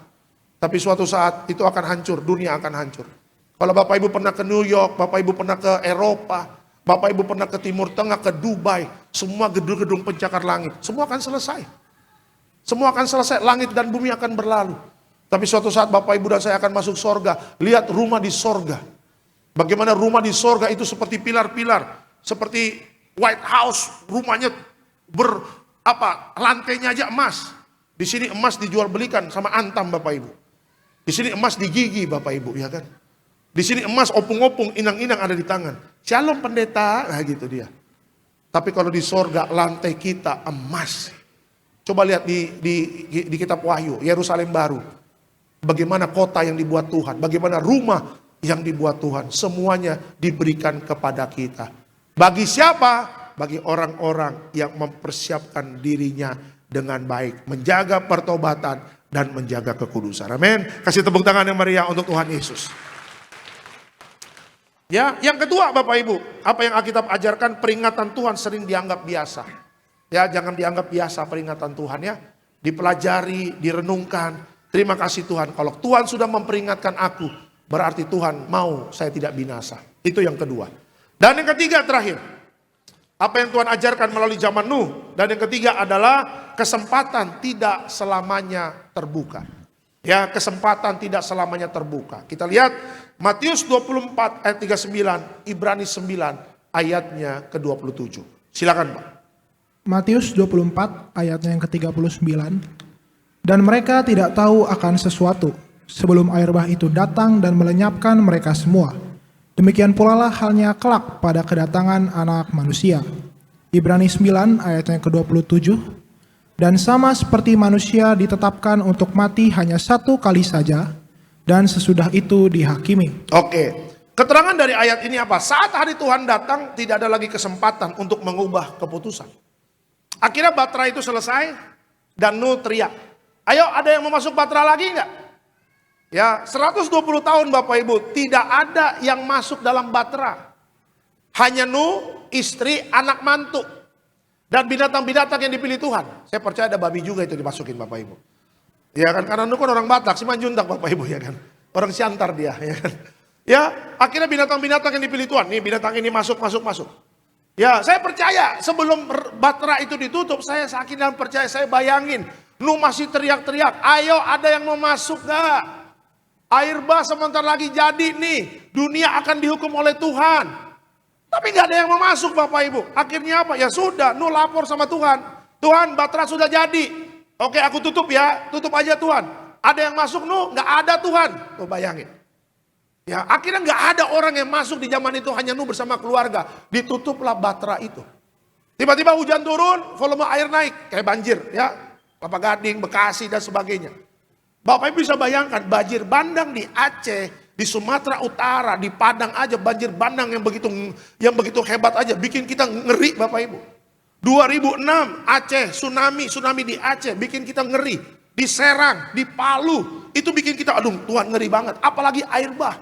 Tapi suatu saat itu akan hancur, dunia akan hancur. Kalau Bapak Ibu pernah ke New York, Bapak Ibu pernah ke Eropa, Bapak Ibu pernah ke Timur Tengah, ke Dubai, semua gedung-gedung pencakar langit, semua akan selesai. Semua akan selesai, langit dan bumi akan berlalu. Tapi suatu saat Bapak Ibu dan saya akan masuk sorga, lihat rumah di sorga. Bagaimana rumah di sorga itu seperti pilar-pilar, seperti White House, rumahnya lantainya aja emas. Di sini emas dijual belikan sama Antam Bapak Ibu. Di sini emas di gigi Bapak Ibu, ya kan? Di sini emas opung-opung, inang-inang ada di tangan. Shalom pendeta, nah gitu dia. Tapi kalau di sorga lantai kita emas. Coba lihat di kitab Wahyu, Yerusalem baru. Bagaimana kota yang dibuat Tuhan, bagaimana rumah yang dibuat Tuhan. Semuanya diberikan kepada kita. Bagi siapa? Bagi orang-orang yang mempersiapkan dirinya dengan baik. Menjaga pertobatan dan menjaga kekudusan. Amin. Kasih tepuk tangan yang meriah untuk Tuhan Yesus. Ya, yang kedua Bapak Ibu, apa yang Alkitab ajarkan, peringatan Tuhan sering dianggap biasa. Ya, jangan dianggap biasa peringatan Tuhan ya. Dipelajari, direnungkan. Terima kasih Tuhan, kalau Tuhan sudah memperingatkan aku, berarti Tuhan mau saya tidak binasa. Itu yang kedua. Dan yang ketiga terakhir, apa yang Tuhan ajarkan melalui zaman Nuh. Dan yang ketiga adalah kesempatan tidak selamanya terbuka. Ya, kesempatan tidak selamanya terbuka. Kita lihat Matius 24 ayat 39, Ibrani 9 ayatnya ke-27. Silakan Pak. Matius 24 ayatnya yang ke-39. Dan mereka tidak tahu akan sesuatu sebelum air bah itu datang dan melenyapkan mereka semua. Demikian pula lah halnya kelak pada kedatangan Anak Manusia. Ibrani 9 ayatnya ke-27. Dan sama seperti manusia ditetapkan untuk mati hanya satu kali saja, dan sesudah itu dihakimi. Oke, keterangan dari ayat ini apa? Saat hari Tuhan datang, tidak ada lagi kesempatan untuk mengubah keputusan. Akhirnya Batra itu selesai, dan Nuh teriak, ayo ada yang mau masuk Batra lagi enggak? Ya, 120 tahun Bapak Ibu, tidak ada yang masuk dalam Batra. Hanya Nuh, istri, anak mantu. Dan binatang-binatang yang dipilih Tuhan. Saya percaya ada babi juga itu dimasukin Bapak Ibu. Ya kan, karena Nuh kan orang Batak, Simanjuntak Bapak Ibu ya kan. Orang Siantar dia ya kan. Ya, akhirnya binatang-binatang yang dipilih Tuhan. Nih binatang ini masuk. Ya, saya percaya sebelum Batra itu ditutup, saya yakin dan percaya, saya bayangin. Nuh masih teriak-teriak, ayo ada yang mau masuk gak? Air bah sebentar lagi jadi nih. Dunia akan dihukum oleh Tuhan. Tapi gak ada yang mau masuk Bapak Ibu. Akhirnya apa? Ya sudah, Nuh lapor sama Tuhan. Tuhan, Batra sudah jadi. Oke, aku tutup ya. Tutup aja Tuhan. Ada yang masuk Nuh? Gak ada Tuhan. Tuh bayangin. Ya, akhirnya gak ada orang yang masuk di zaman itu. Hanya Nuh bersama keluarga. Ditutuplah Batra itu. Tiba-tiba hujan turun, volume air naik. Kayak banjir ya. Kelapa Gading, Bekasi dan sebagainya. Bapak Ibu bisa bayangkan banjir bandang di Aceh. Di Sumatera Utara, di Padang aja banjir bandang yang begitu hebat aja bikin kita ngeri Bapak Ibu. 2006 Aceh tsunami di Aceh bikin kita ngeri. Di Serang, di Palu itu bikin kita aduh Tuhan ngeri banget. Apalagi air bah.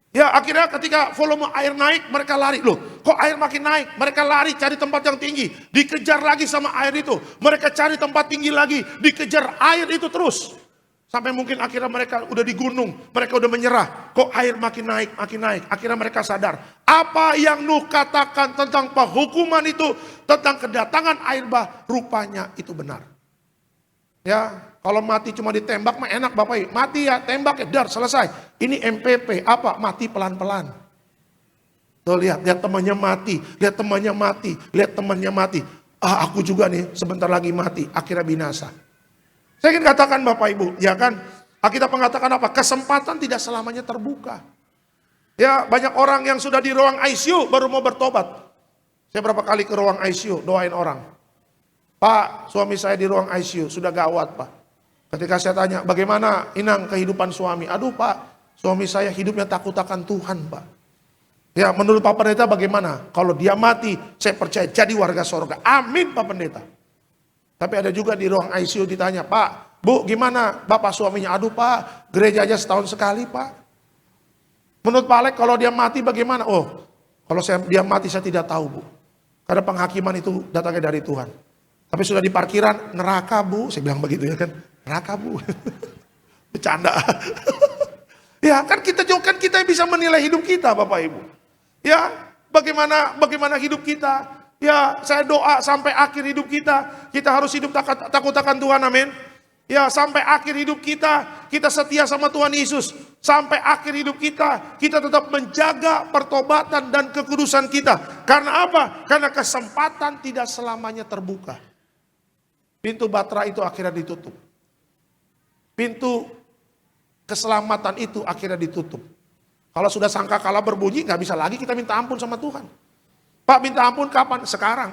Ya akhirnya ketika volume air naik mereka lari. Loh kok air makin naik? Mereka lari cari tempat yang tinggi. Dikejar lagi sama air itu. Mereka cari tempat tinggi lagi. Dikejar air itu terus. Sampai mungkin akhirnya mereka udah di gunung, mereka udah menyerah. Kok air makin naik. Akhirnya mereka sadar. Apa yang Nuh katakan tentang penghukuman itu, tentang kedatangan air bah, rupanya itu benar. Ya, kalau mati cuma ditembak mah enak Bapak Ibu. Mati ya, tembak ya, dar selesai. Ini MPP, apa? Mati pelan-pelan. Tuh lihat temannya mati, lihat temannya mati. Aku juga nih sebentar lagi mati, akhirnya binasa. Saya ingin katakan Bapak Ibu, ya kan, kita mengatakan apa? Kesempatan tidak selamanya terbuka. Ya, banyak orang yang sudah di ruang ICU baru mau bertobat. Saya berapa kali ke ruang ICU doain orang. Pak, suami saya di ruang ICU sudah gawat Pak. Ketika saya tanya, bagaimana Inang kehidupan suami? Aduh Pak, suami saya hidupnya takut akan Tuhan Pak. Ya, menurut Pak Pendeta bagaimana? Kalau dia mati, saya percaya jadi warga surga. Amin Pak Pendeta. Tapi ada juga di ruang ICU ditanya, Pak, Bu gimana Bapak suaminya? Aduh Pak, gereja aja setahun sekali Pak. Menurut Pak Alek kalau dia mati bagaimana? Oh, kalau dia mati saya tidak tahu Bu. Karena penghakiman itu datangnya dari Tuhan. Tapi sudah di parkiran, neraka Bu. Saya bilang begitu ya kan, neraka Bu. Bercanda. Ya kan kita bisa menilai hidup kita Bapak Ibu. Ya, bagaimana hidup kita? Ya, saya doa sampai akhir hidup kita harus hidup takut akan Tuhan, amin. Ya, sampai akhir hidup kita setia sama Tuhan Yesus. Sampai akhir hidup kita tetap menjaga pertobatan dan kekudusan kita. Karena apa? Karena kesempatan tidak selamanya terbuka. Pintu bahtera itu akhirnya ditutup. Pintu keselamatan itu akhirnya ditutup. Kalau sudah sangkakala berbunyi, nggak bisa lagi kita minta ampun sama Tuhan. Pak minta ampun kapan? Sekarang.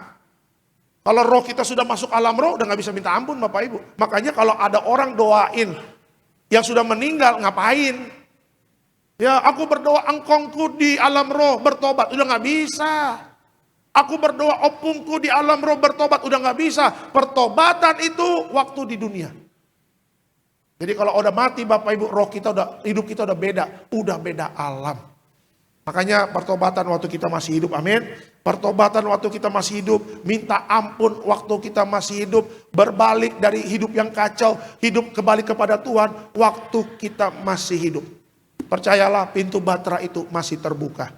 Kalau roh kita sudah masuk alam roh, udah nggak bisa minta ampun Bapak Ibu. Makanya kalau ada orang doain yang sudah meninggal, ngapain? Ya aku berdoa engkongku di alam roh bertobat, udah nggak bisa. Aku berdoa opungku di alam roh bertobat, udah nggak bisa. Pertobatan itu waktu di dunia. Jadi kalau udah mati Bapak Ibu, roh kita hidup kita udah beda alam. Makanya pertobatan waktu kita masih hidup, amin. Pertobatan waktu kita masih hidup, minta ampun waktu kita masih hidup, berbalik dari hidup yang kacau, hidup kembali kepada Tuhan waktu kita masih hidup. Percayalah pintu bahtera itu masih terbuka.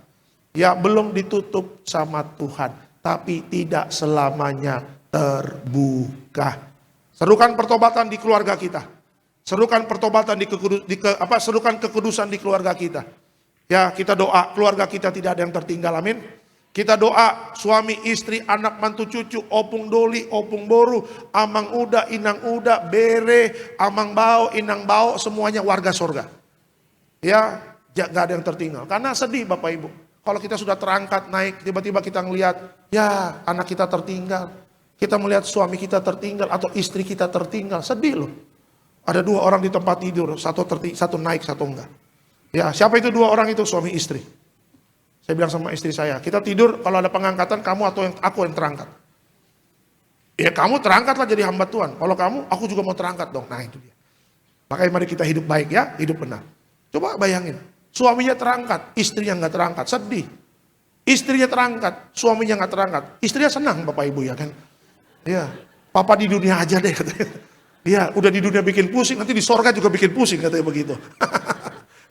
Ya belum ditutup sama Tuhan, tapi tidak selamanya terbuka. Serukan pertobatan di keluarga kita. Serukan pertobatan serukan kekudusan di keluarga kita. Ya, kita doa keluarga kita tidak ada yang tertinggal, amin. Kita doa suami, istri, anak, mantu, cucu, opung doli, opung boru, amang uda, inang uda, bere, amang bau, inang bau, semuanya warga surga. Ya, gak ada yang tertinggal. Karena sedih Bapak Ibu. Kalau kita sudah terangkat naik, tiba-tiba kita ngelihat, ya anak kita tertinggal. Kita melihat suami kita tertinggal atau istri kita tertinggal, sedih loh. Ada dua orang di tempat tidur, satu naik, satu enggak. Ya, siapa itu dua orang itu? Suami istri. Saya bilang sama istri saya, kita tidur kalau ada pengangkatan kamu atau aku yang terangkat. Ya kamu terangkatlah jadi hamba Tuhan. Kalau kamu, aku juga mau terangkat dong. Nah itu dia. Makanya mari kita hidup baik ya, hidup benar. Coba bayangin, suaminya terangkat, istrinya nggak terangkat, sedih. Istrinya terangkat, suaminya nggak terangkat. Istrinya senang Bapak Ibu ya kan. Ya, papa di dunia aja deh katanya. Ya, udah di dunia bikin pusing, nanti di sorga juga bikin pusing katanya begitu.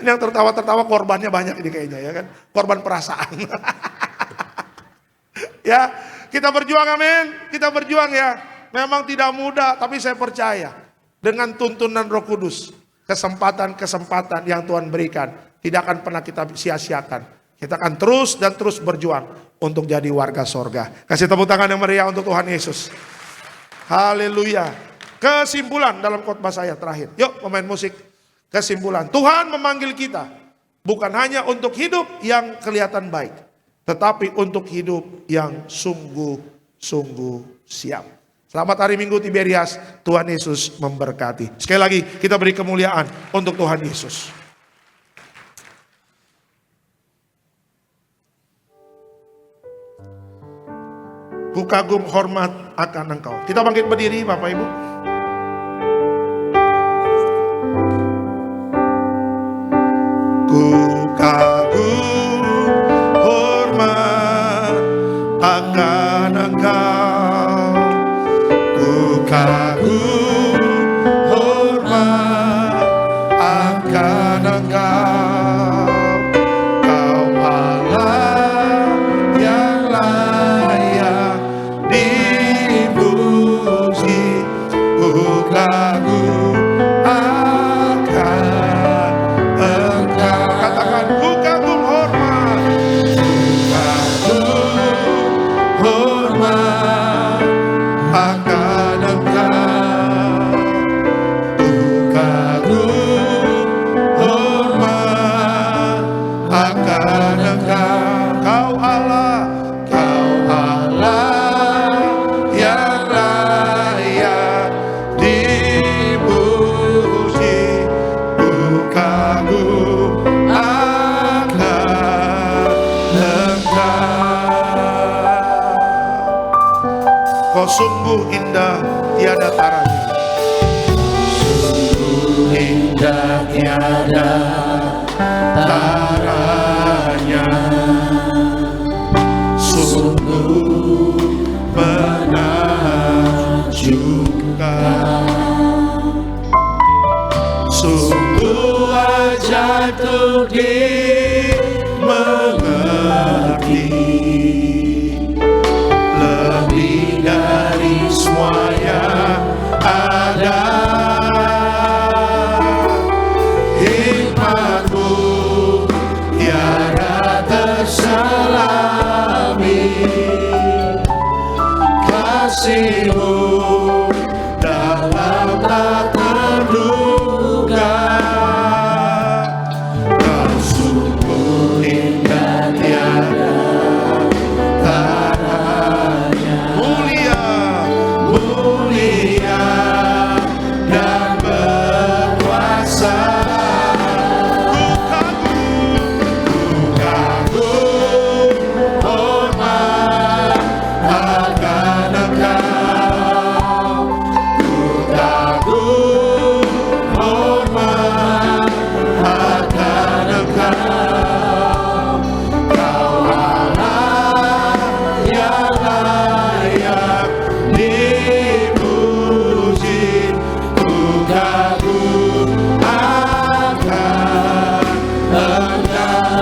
Ini yang tertawa-tertawa korbannya banyak ini kayaknya ya kan. Korban perasaan. Ya, kita berjuang amin. Kita berjuang ya. Memang tidak mudah, tapi saya percaya. Dengan tuntunan Roh Kudus. Kesempatan-kesempatan yang Tuhan berikan. Tidak akan pernah kita sia-siakan. Kita akan terus dan terus berjuang. Untuk jadi warga sorga. Kasih tepuk tangan yang meriah untuk Tuhan Yesus. Haleluya. Kesimpulan dalam khotbah saya terakhir. Yuk pemain musik. Kesimpulan. Tuhan memanggil kita. Bukan hanya untuk hidup yang kelihatan baik. Tetapi untuk hidup yang sungguh-sungguh siap. Selamat hari Minggu Tiberias. Tuhan Yesus memberkati. Sekali lagi kita beri kemuliaan untuk Tuhan Yesus. Ku kagum hormat akan Engkau. Kita bangkit berdiri Bapak Ibu. Ku kagum hormat akan Engkau. Ku kagum hormat akan Engkau. Kau Allah yang layak dipuji. Ku kagum akan Engkau. Katakan ku kagum hormat. Ku kagum hormat Kau sungguh indah tiada taranya. Sungguh indah tiada taranya. Sungguh menakjubkan. Sungguh ajaib untuk dimengerti, lebih dari semua yang ada. Hikmat-Mu tiada terselami, kasih-Mu dalam tak terduga. Kau sungguh indah tiada taranya. Mulia, mulia dan berkuasa. Ku kagum, hormat akan Engkau. Ku kagum, hormat akan Engkau. Kau Allah yang layak dipuji. Ku kagum akan Engkau.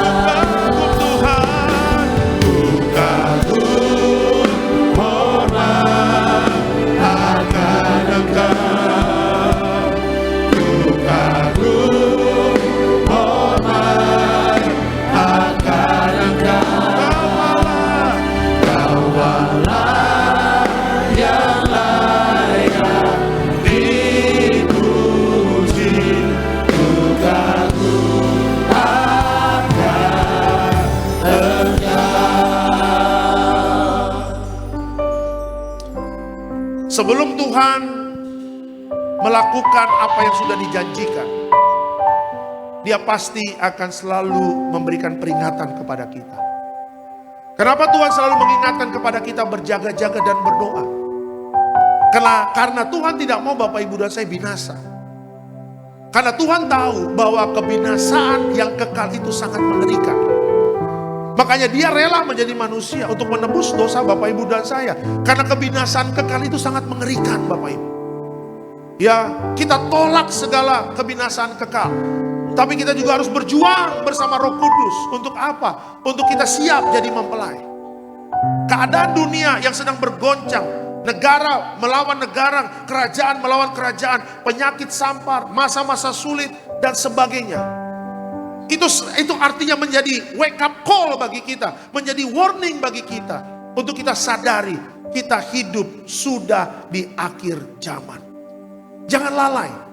Tuhan, ku kagum, hormat akan Engkau. Ku kagum, hormat akan Engkau. Kau Allah yang layak dipuji. Ku kagum akan Engkau. Sebelum Tuhan melakukan apa yang sudah dijanjikan, Dia pasti akan selalu memberikan peringatan kepada kita. Kenapa Tuhan selalu mengingatkan kepada kita berjaga-jaga dan berdoa? Karena Tuhan tidak mau Bapak Ibu dan saya binasa. Karena Tuhan tahu bahwa kebinasaan yang kekal itu sangat mengerikan. Makanya Dia rela menjadi manusia untuk menebus dosa Bapak Ibu dan saya. Karena kebinasaan kekal itu sangat mengerikan Bapak Ibu. Ya, kita tolak segala kebinasaan kekal. Tapi kita juga harus berjuang bersama Roh Kudus. Untuk apa? Untuk kita siap jadi mempelai. Keadaan dunia yang sedang bergoncang, negara melawan negara, kerajaan melawan kerajaan, penyakit sampar, masa-masa sulit dan sebagainya. Itu artinya menjadi wake up call bagi kita, menjadi warning bagi kita untuk kita sadari kita hidup sudah di akhir zaman. Jangan lalai.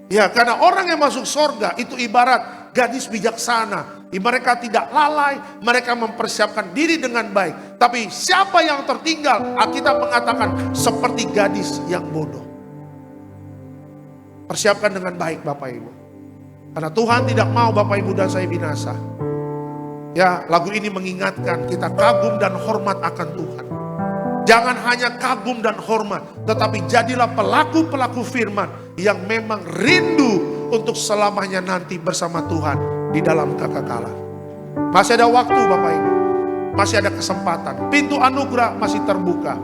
Ya, karena orang yang masuk sorga itu ibarat gadis bijaksana. Mereka tidak lalai, mereka mempersiapkan diri dengan baik. Tapi siapa yang tertinggal, Alkitab mengatakan seperti gadis yang bodoh. Persiapkan dengan baik Bapak Ibu. Karena Tuhan tidak mau Bapak Ibu dan saya binasa. Ya, lagu ini mengingatkan kita kagum dan hormat akan Tuhan. Jangan hanya kagum dan hormat, tetapi jadilah pelaku-pelaku firman yang memang rindu untuk selamanya nanti bersama Tuhan di dalam kekekalan. Masih ada waktu Bapak Ibu, masih ada kesempatan, pintu anugerah masih terbuka.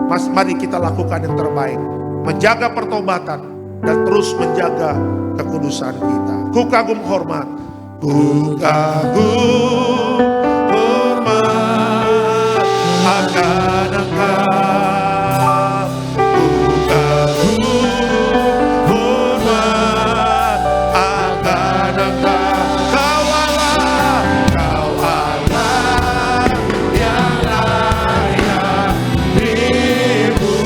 Mari kita lakukan yang terbaik, menjaga pertobatan dan terus menjaga kekudusan kita. Ku kagum hormat, ku kagum hormat akan Engkau. Ku kagum hormat akan Engkau. Kau Allah yang layak dipuji.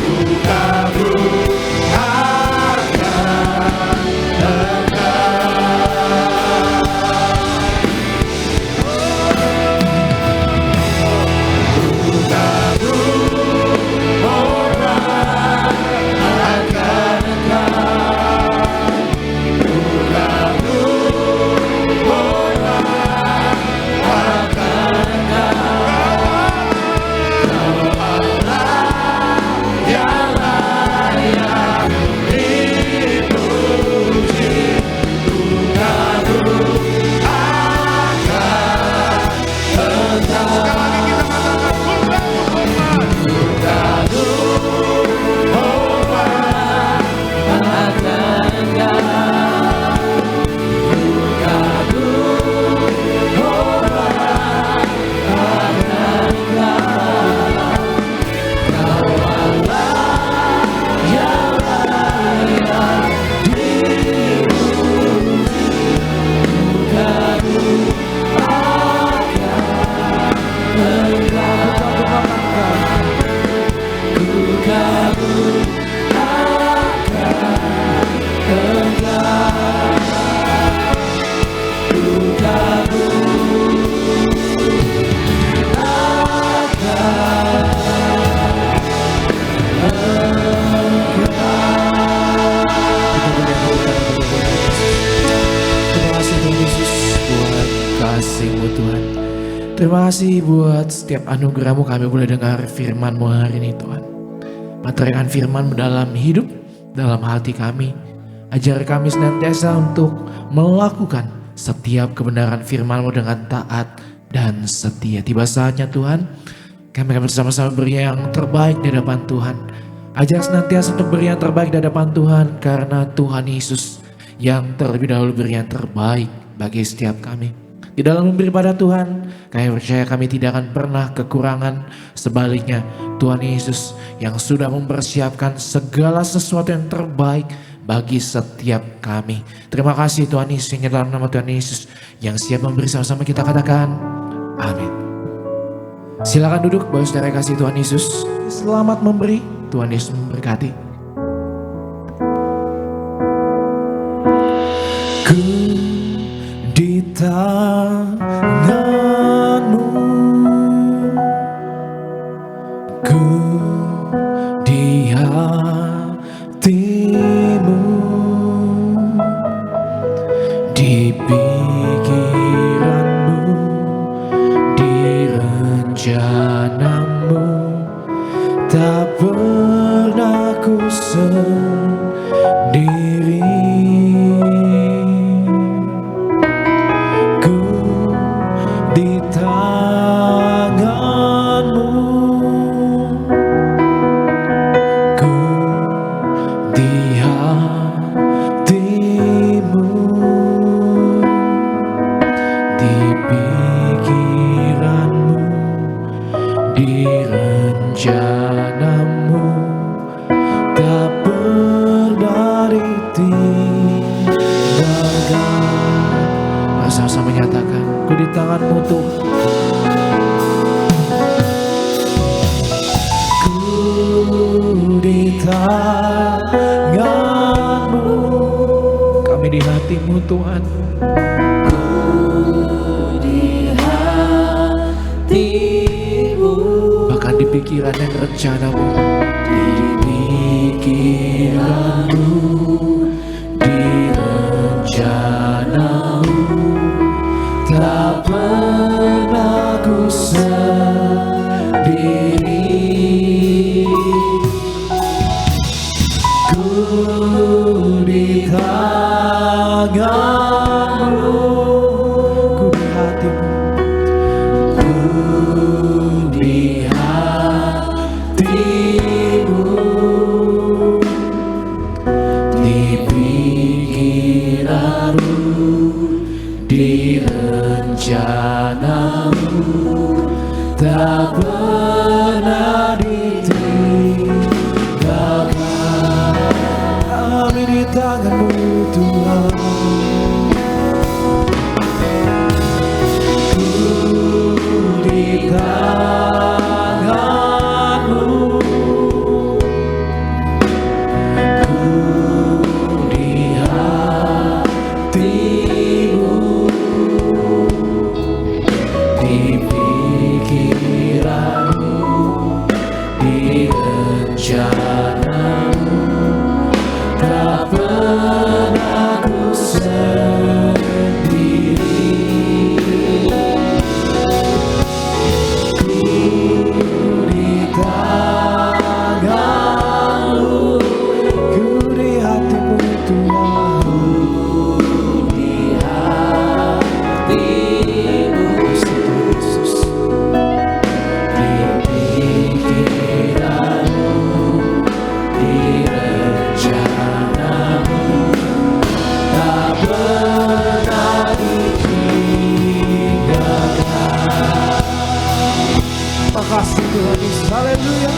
Ku kagum akan Engkau. Terima kasih buat setiap anugerah-Mu kami boleh dengar firman-Mu hari ini Tuhan. Meteraikan firman-Mu dalam hidup, dalam hati kami. Ajar kami senantiasa untuk melakukan setiap kebenaran firman-Mu dengan taat dan setia. Tiba saatnya Tuhan, kami akan bersama-sama beri yang terbaik di hadapan Tuhan. Ajar senantiasa untuk beri yang terbaik di hadapan Tuhan, karena Tuhan Yesus yang terlebih dahulu beri yang terbaik bagi setiap kami. Di dalam memberi pada Tuhan, kami percaya kami tidak akan pernah kekurangan. Sebaliknya, Tuhan Yesus yang sudah mempersiapkan segala sesuatu yang terbaik bagi setiap kami. Terima kasih Tuhan Yesus, yang dalam nama Tuhan Yesus yang siap memberi, sama-sama kita katakan amin. Silakan duduk Bapak Saudara kasih Tuhan Yesus. Selamat memberi, Tuhan Yesus memberkati. Ku di tangan-Mu, ku di hati-Mu, di pikiran-Mu, di rencana-Mu, tak pernah ku sendiri. Di tangan-Mu, ku di hati-Mu, di pikiran-Mu, di rencana-Mu, tak pernah ditinggalkan. Bersama-sama menyatakan, ku di tangan-Mu Tuhan. Ku di tangan-Mu, kami di hati-Mu Tuhan. Ku di hati-Mu, bahkan di pikiran dan rencana-Mu. Di pikiran-Mu, di rencana-Mu, tak pernah ku sendiri. Ku di tangan-Mu, ku di hati-Mu, ku di hati-Mu, di pikiran-Mu, di rencana-Mu, tak pernah ditinggalkan. Kami di tangan-Mu Tuhan. Ku di tangan-Mu, ku di hati-Mu, di pikiran-Mu, di rencana-Mu, tak pernah ku sendiri. Ku di tangan-Mu, ku di hati-Mu Tuhan. Di hati-Mu, Yesus, di pikiran-Mu, di rencana-Mu, tak pernah ditinggalkan. Makasih Tuhan Yesus, haleluya.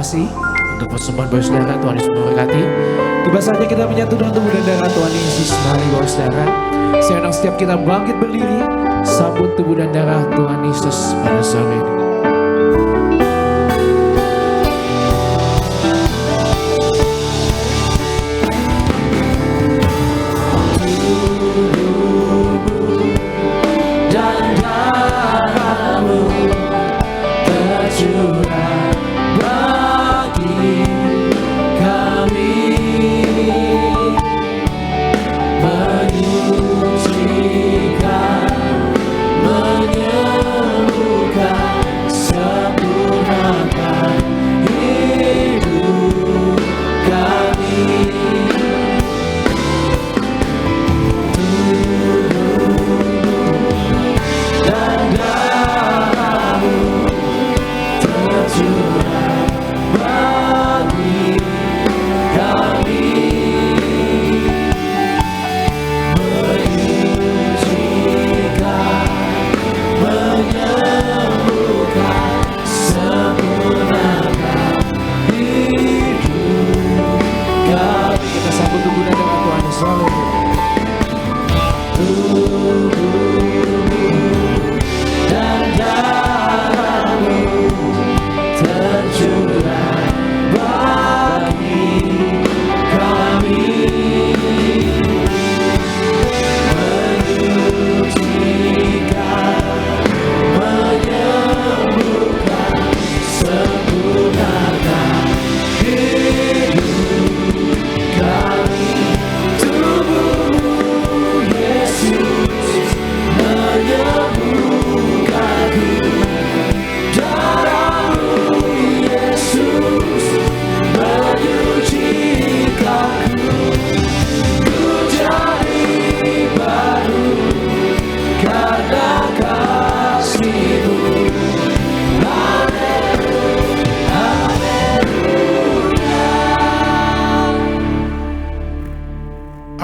kasih untuk persembahan Bapak Saudara. Tuhan Yesus memberkati. Tiba saatnya kita menyatu dengan tubuh dan darah Tuhan Yesus. Mari Bapak Saudara, saya undang setiap kita bangkit berdiri, sambut tubuh dan darah Tuhan Yesus pada sore ini.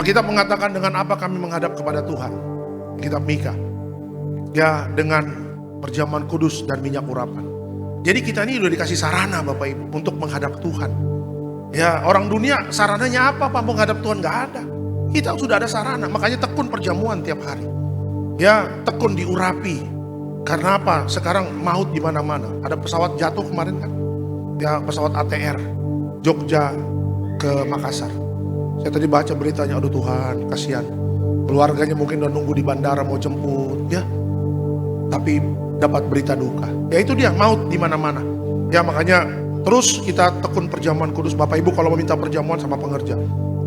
Alkitab mengatakan dengan apa kami menghadap kepada Tuhan. Kitab Mika. Ya, dengan perjamuan kudus dan minyak urapan. Jadi kita ini sudah dikasih sarana Bapak Ibu untuk menghadap Tuhan. Ya, orang dunia sarananya apa Pak menghadap Tuhan? Gak ada. Kita sudah ada sarana, makanya tekun perjamuan tiap hari. Ya, tekun diurapi. Karena apa? Sekarang maut di mana-mana. Ada pesawat jatuh kemarin kan? Ya, pesawat ATR Jogja ke Makassar. Saya tadi baca beritanya, aduh Tuhan, kasihan. Keluarganya mungkin udah nunggu di bandara mau jemput, ya. Tapi dapat berita duka. Ya itu dia, maut di mana-mana. Ya makanya terus kita tekun perjamuan kudus. Bapak Ibu kalau meminta perjamuan sama pengerja,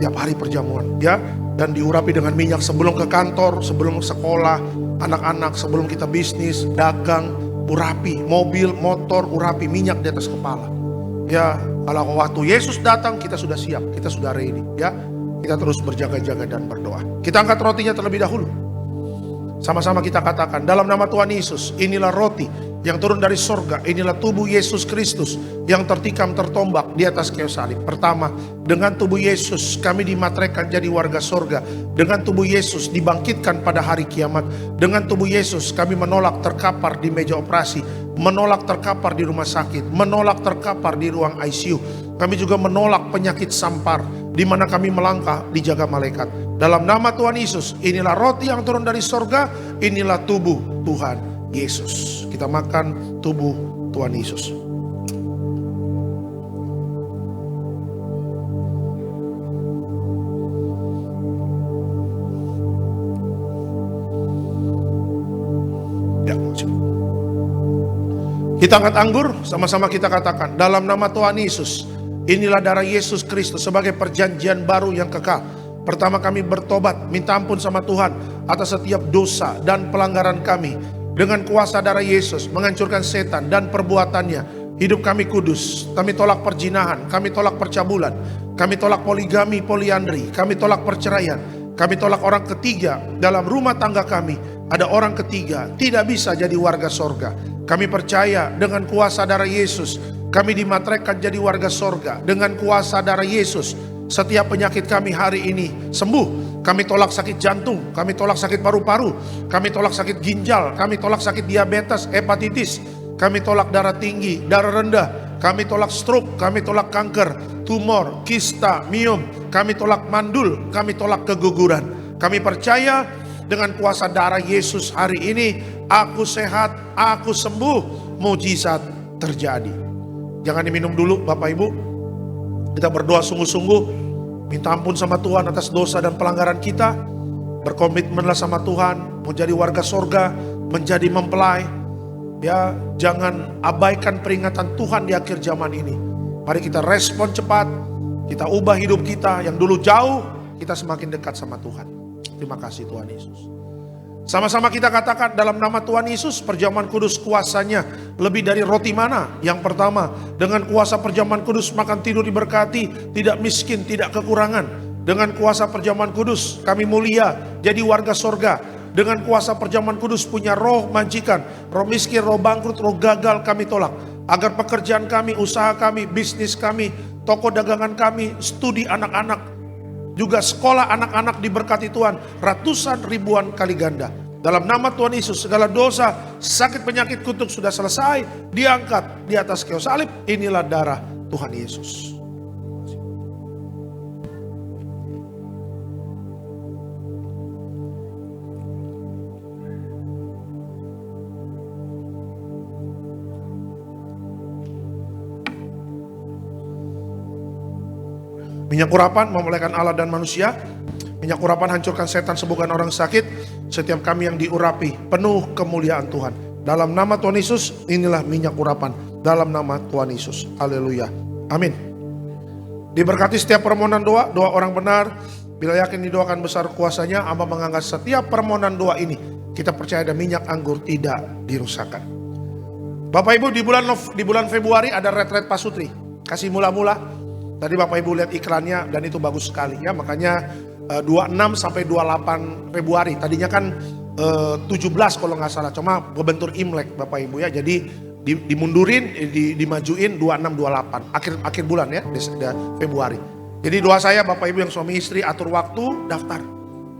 tiap hari perjamuan, ya. Dan diurapi dengan minyak sebelum ke kantor, sebelum sekolah, anak-anak, sebelum kita bisnis, dagang, urapi, mobil, motor, urapi minyak di atas kepala. Ya, kalau waktu Yesus datang kita sudah siap, kita sudah ready, ya. Kita terus berjaga-jaga dan berdoa. Kita angkat rotinya terlebih dahulu. Sama-sama kita katakan dalam nama Tuhan Yesus, inilah roti yang turun dari sorga, inilah tubuh Yesus Kristus yang tertikam tertombak di atas kayu salib. Pertama, dengan tubuh Yesus kami dimateraikan jadi warga sorga. Dengan tubuh Yesus dibangkitkan pada hari kiamat. Dengan tubuh Yesus kami menolak terkapar di meja operasi, menolak terkapar di rumah sakit, menolak terkapar di ruang ICU. Kami juga menolak penyakit sampar, di mana kami melangkah dijaga malaikat. Dalam nama Tuhan Yesus, inilah roti yang turun dari sorga, inilah tubuh Tuhan Yesus. Kita makan tubuh Tuhan Yesus. Ya, kita angkat anggur, sama-sama kita katakan dalam nama Tuhan Yesus, inilah darah Yesus Kristus sebagai perjanjian baru yang kekal. Pertama kami bertobat, minta ampun sama Tuhan atas setiap dosa dan pelanggaran kami. Dengan kuasa darah Yesus menghancurkan setan dan perbuatannya. Hidup kami kudus. Kami tolak perzinahan, kami tolak percabulan, kami tolak poligami, poliandri, kami tolak perceraian, kami tolak orang ketiga dalam rumah tangga kami. Ada orang ketiga tidak bisa jadi warga sorga. Kami percaya dengan kuasa darah Yesus kami dimateraikan jadi warga sorga. Dengan kuasa darah Yesus setiap penyakit kami hari ini sembuh. Kami tolak sakit jantung, kami tolak sakit paru-paru, kami tolak sakit ginjal, kami tolak sakit diabetes, hepatitis, kami tolak darah tinggi, darah rendah, kami tolak stroke, kami tolak kanker, tumor, kista, miom, kami tolak mandul, kami tolak keguguran. Kami percaya dengan kuasa darah Yesus hari ini, aku sehat, aku sembuh, mujizat terjadi. Jangan diminum dulu Bapak Ibu. Kita berdoa sungguh-sungguh, minta ampun sama Tuhan atas dosa dan pelanggaran kita. Berkomitmenlah sama Tuhan, menjadi warga sorga, menjadi mempelai. Ya, jangan abaikan peringatan Tuhan di akhir zaman ini. Mari kita respon cepat, kita ubah hidup kita yang dulu jauh, kita semakin dekat sama Tuhan. Terima kasih Tuhan Yesus. Sama-sama kita katakan dalam nama Tuhan Yesus, perjamuan kudus kuasanya lebih dari roti mana. Yang pertama, dengan kuasa perjamuan kudus makan tidur diberkati, tidak miskin, tidak kekurangan. Dengan kuasa perjamuan kudus kami mulia, jadi warga sorga. Dengan kuasa perjamuan kudus punya roh majikan, roh miskin, roh bangkrut, roh gagal kami tolak. Agar pekerjaan kami, usaha kami, bisnis kami, toko dagangan kami, studi anak-anak, juga sekolah anak-anak diberkati Tuhan ratusan ribuan kali ganda. Dalam nama Tuhan Yesus, segala dosa, sakit, penyakit, kutuk sudah selesai, diangkat di atas kayu salib. Inilah darah Tuhan Yesus. Minyak urapan memulihkan Allah dan manusia. Minyak urapan hancurkan setan, sembuhkan orang sakit. Setiap kami yang diurapi penuh kemuliaan Tuhan. Dalam nama Tuhan Yesus, inilah minyak urapan. Dalam nama Tuhan Yesus. Haleluya. Amin. Diberkati setiap permohonan doa, doa orang benar. Bila yakin didoakan besar kuasanya, Amba menganggap setiap permohonan doa ini, kita percaya ada minyak anggur tidak dirusakkan. Bapak Ibu, di bulan Februari ada retret Pasutri. Kasih mula-mula. Tadi Bapak Ibu lihat iklannya dan itu bagus sekali ya. Makanya 26 sampai 28 Februari. Tadinya kan 17 kalau nggak salah. Cuma berbentur Imlek Bapak Ibu ya. Jadi dimundurin, dimajuin 26, 28. Akhir bulan ya, Februari. Jadi doa saya Bapak Ibu yang suami istri atur waktu daftar.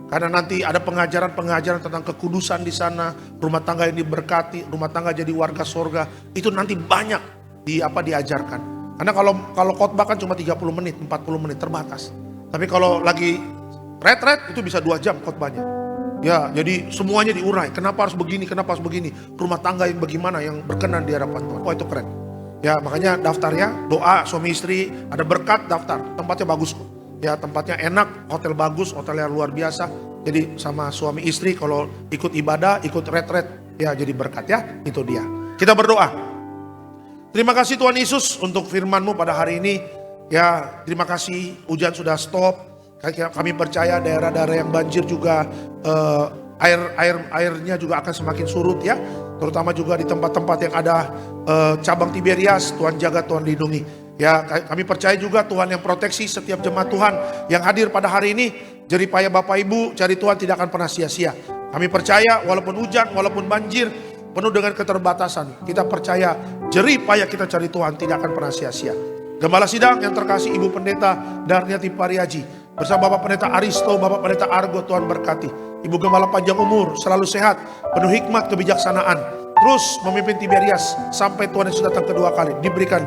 Karena nanti ada pengajaran tentang kekudusan di sana. Rumah tangga yang diberkati, rumah tangga jadi warga sorga. Itu nanti banyak diajarkan. Karena kalau khotbah kan cuma 30 menit, 40 menit terbatas. Tapi kalau lagi retret itu bisa 2 jam khotbahnya. Ya, jadi semuanya diurai. Kenapa harus begini, kenapa harus begini. Rumah tangga yang bagaimana, yang berkenan di hadapan Tuhan. Wah itu keren. Ya makanya daftar ya, doa suami istri, ada berkat daftar. Tempatnya bagus. Ya tempatnya enak, hotel bagus, hotel yang luar biasa. Jadi sama suami istri kalau ikut ibadah, ikut retret, ya jadi berkat ya. Itu dia. Kita berdoa. Terima kasih Tuhan Yesus untuk firman-Mu pada hari ini. Ya, terima kasih hujan sudah stop. Kami percaya daerah-daerah yang banjir juga airnya juga akan semakin surut ya. Terutama juga di tempat-tempat yang ada cabang Tiberias, Tuhan jaga, Tuhan lindungi. Ya, kami percaya juga Tuhan yang proteksi setiap jemaat Tuhan yang hadir pada hari ini. Jerih payah Bapak Ibu cari Tuhan tidak akan pernah sia-sia. Kami percaya walaupun hujan, walaupun banjir, penuh dengan keterbatasan, kita percaya jerih payah kita cari Tuhan tidak akan pernah sia-sia. Gembala sidang yang terkasih Ibu Pendeta Darniati Pariaji bersama Bapak Pendeta Aristo, Bapak Pendeta Argo, Tuhan berkati. Ibu Gembala panjang umur, selalu sehat, penuh hikmat kebijaksanaan, terus memimpin Tiberias sampai Tuhan Yesus datang kedua kali, diberikan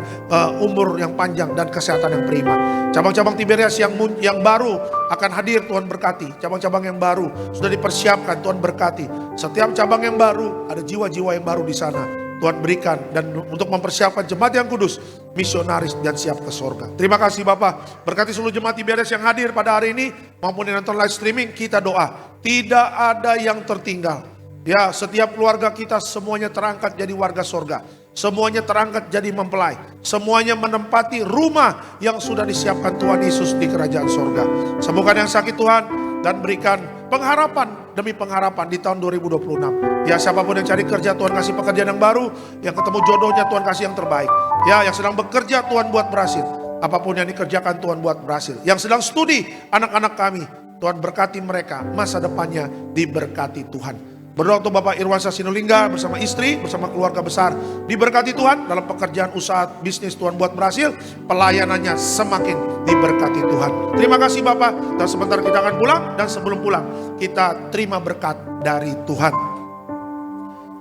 umur yang panjang dan kesehatan yang prima. Cabang-cabang Tiberias yang baru akan hadir, Tuhan berkati. Cabang-cabang yang baru sudah dipersiapkan, Tuhan berkati. Setiap cabang yang baru ada jiwa-jiwa yang baru di sana, Tuhan berikan, dan untuk mempersiapkan jemaat yang kudus, misionaris dan siap ke sorga. Terima kasih Bapak, berkati seluruh jemaat Tiberias yang hadir pada hari ini maupun yang nonton live streaming. Kita doa tidak ada yang tertinggal. Ya, setiap keluarga kita semuanya terangkat jadi warga sorga. Semuanya terangkat jadi mempelai. Semuanya menempati rumah yang sudah disiapkan Tuhan Yesus di kerajaan sorga. Sembuhkan yang sakit Tuhan dan berikan pengharapan demi pengharapan di tahun 2026. Ya, siapapun yang cari kerja, Tuhan kasih pekerjaan yang baru. Yang ketemu jodohnya, Tuhan kasih yang terbaik. Ya, yang sedang bekerja, Tuhan buat berhasil. Apapun yang dikerjakan, Tuhan buat berhasil. Yang sedang studi, anak-anak kami, Tuhan berkati mereka. Masa depannya diberkati Tuhan. Berdoa untuk Bapak Irwansyah Sinulinga bersama istri, bersama keluarga besar. Diberkati Tuhan dalam pekerjaan, usaha, bisnis, Tuhan buat berhasil. Pelayanannya semakin diberkati Tuhan. Terima kasih Bapak. Dan sebentar kita akan pulang. Dan sebelum pulang, kita terima berkat dari Tuhan.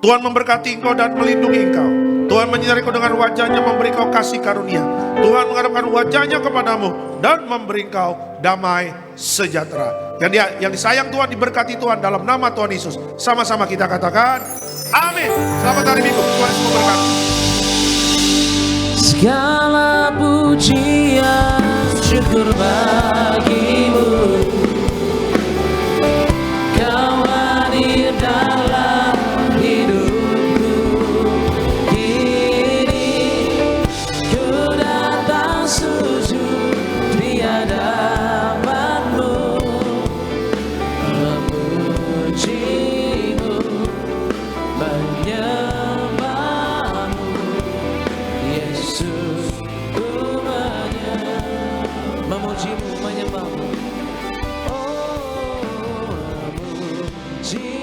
Tuhan memberkati engkau dan melindungi engkau. Tuhan menyinari kau dengan wajahnya, memberi kau kasih karunia. Tuhan menghadapkan wajahnya kepadamu dan memberi kau damai sejahtera. Yang disayang Tuhan, diberkati Tuhan dalam nama Tuhan Yesus. Sama-sama kita katakan, amin. Selamat hari Minggu, Tuhan Yesus memberkati. Segala pujian syukur bagimu, Kau hadir dalam hidupku. Kini ku datang sujud di hadapanmu, memujimu, menyembahmu, Yesus. Memujimu, menyembahmu, oh, memujimu.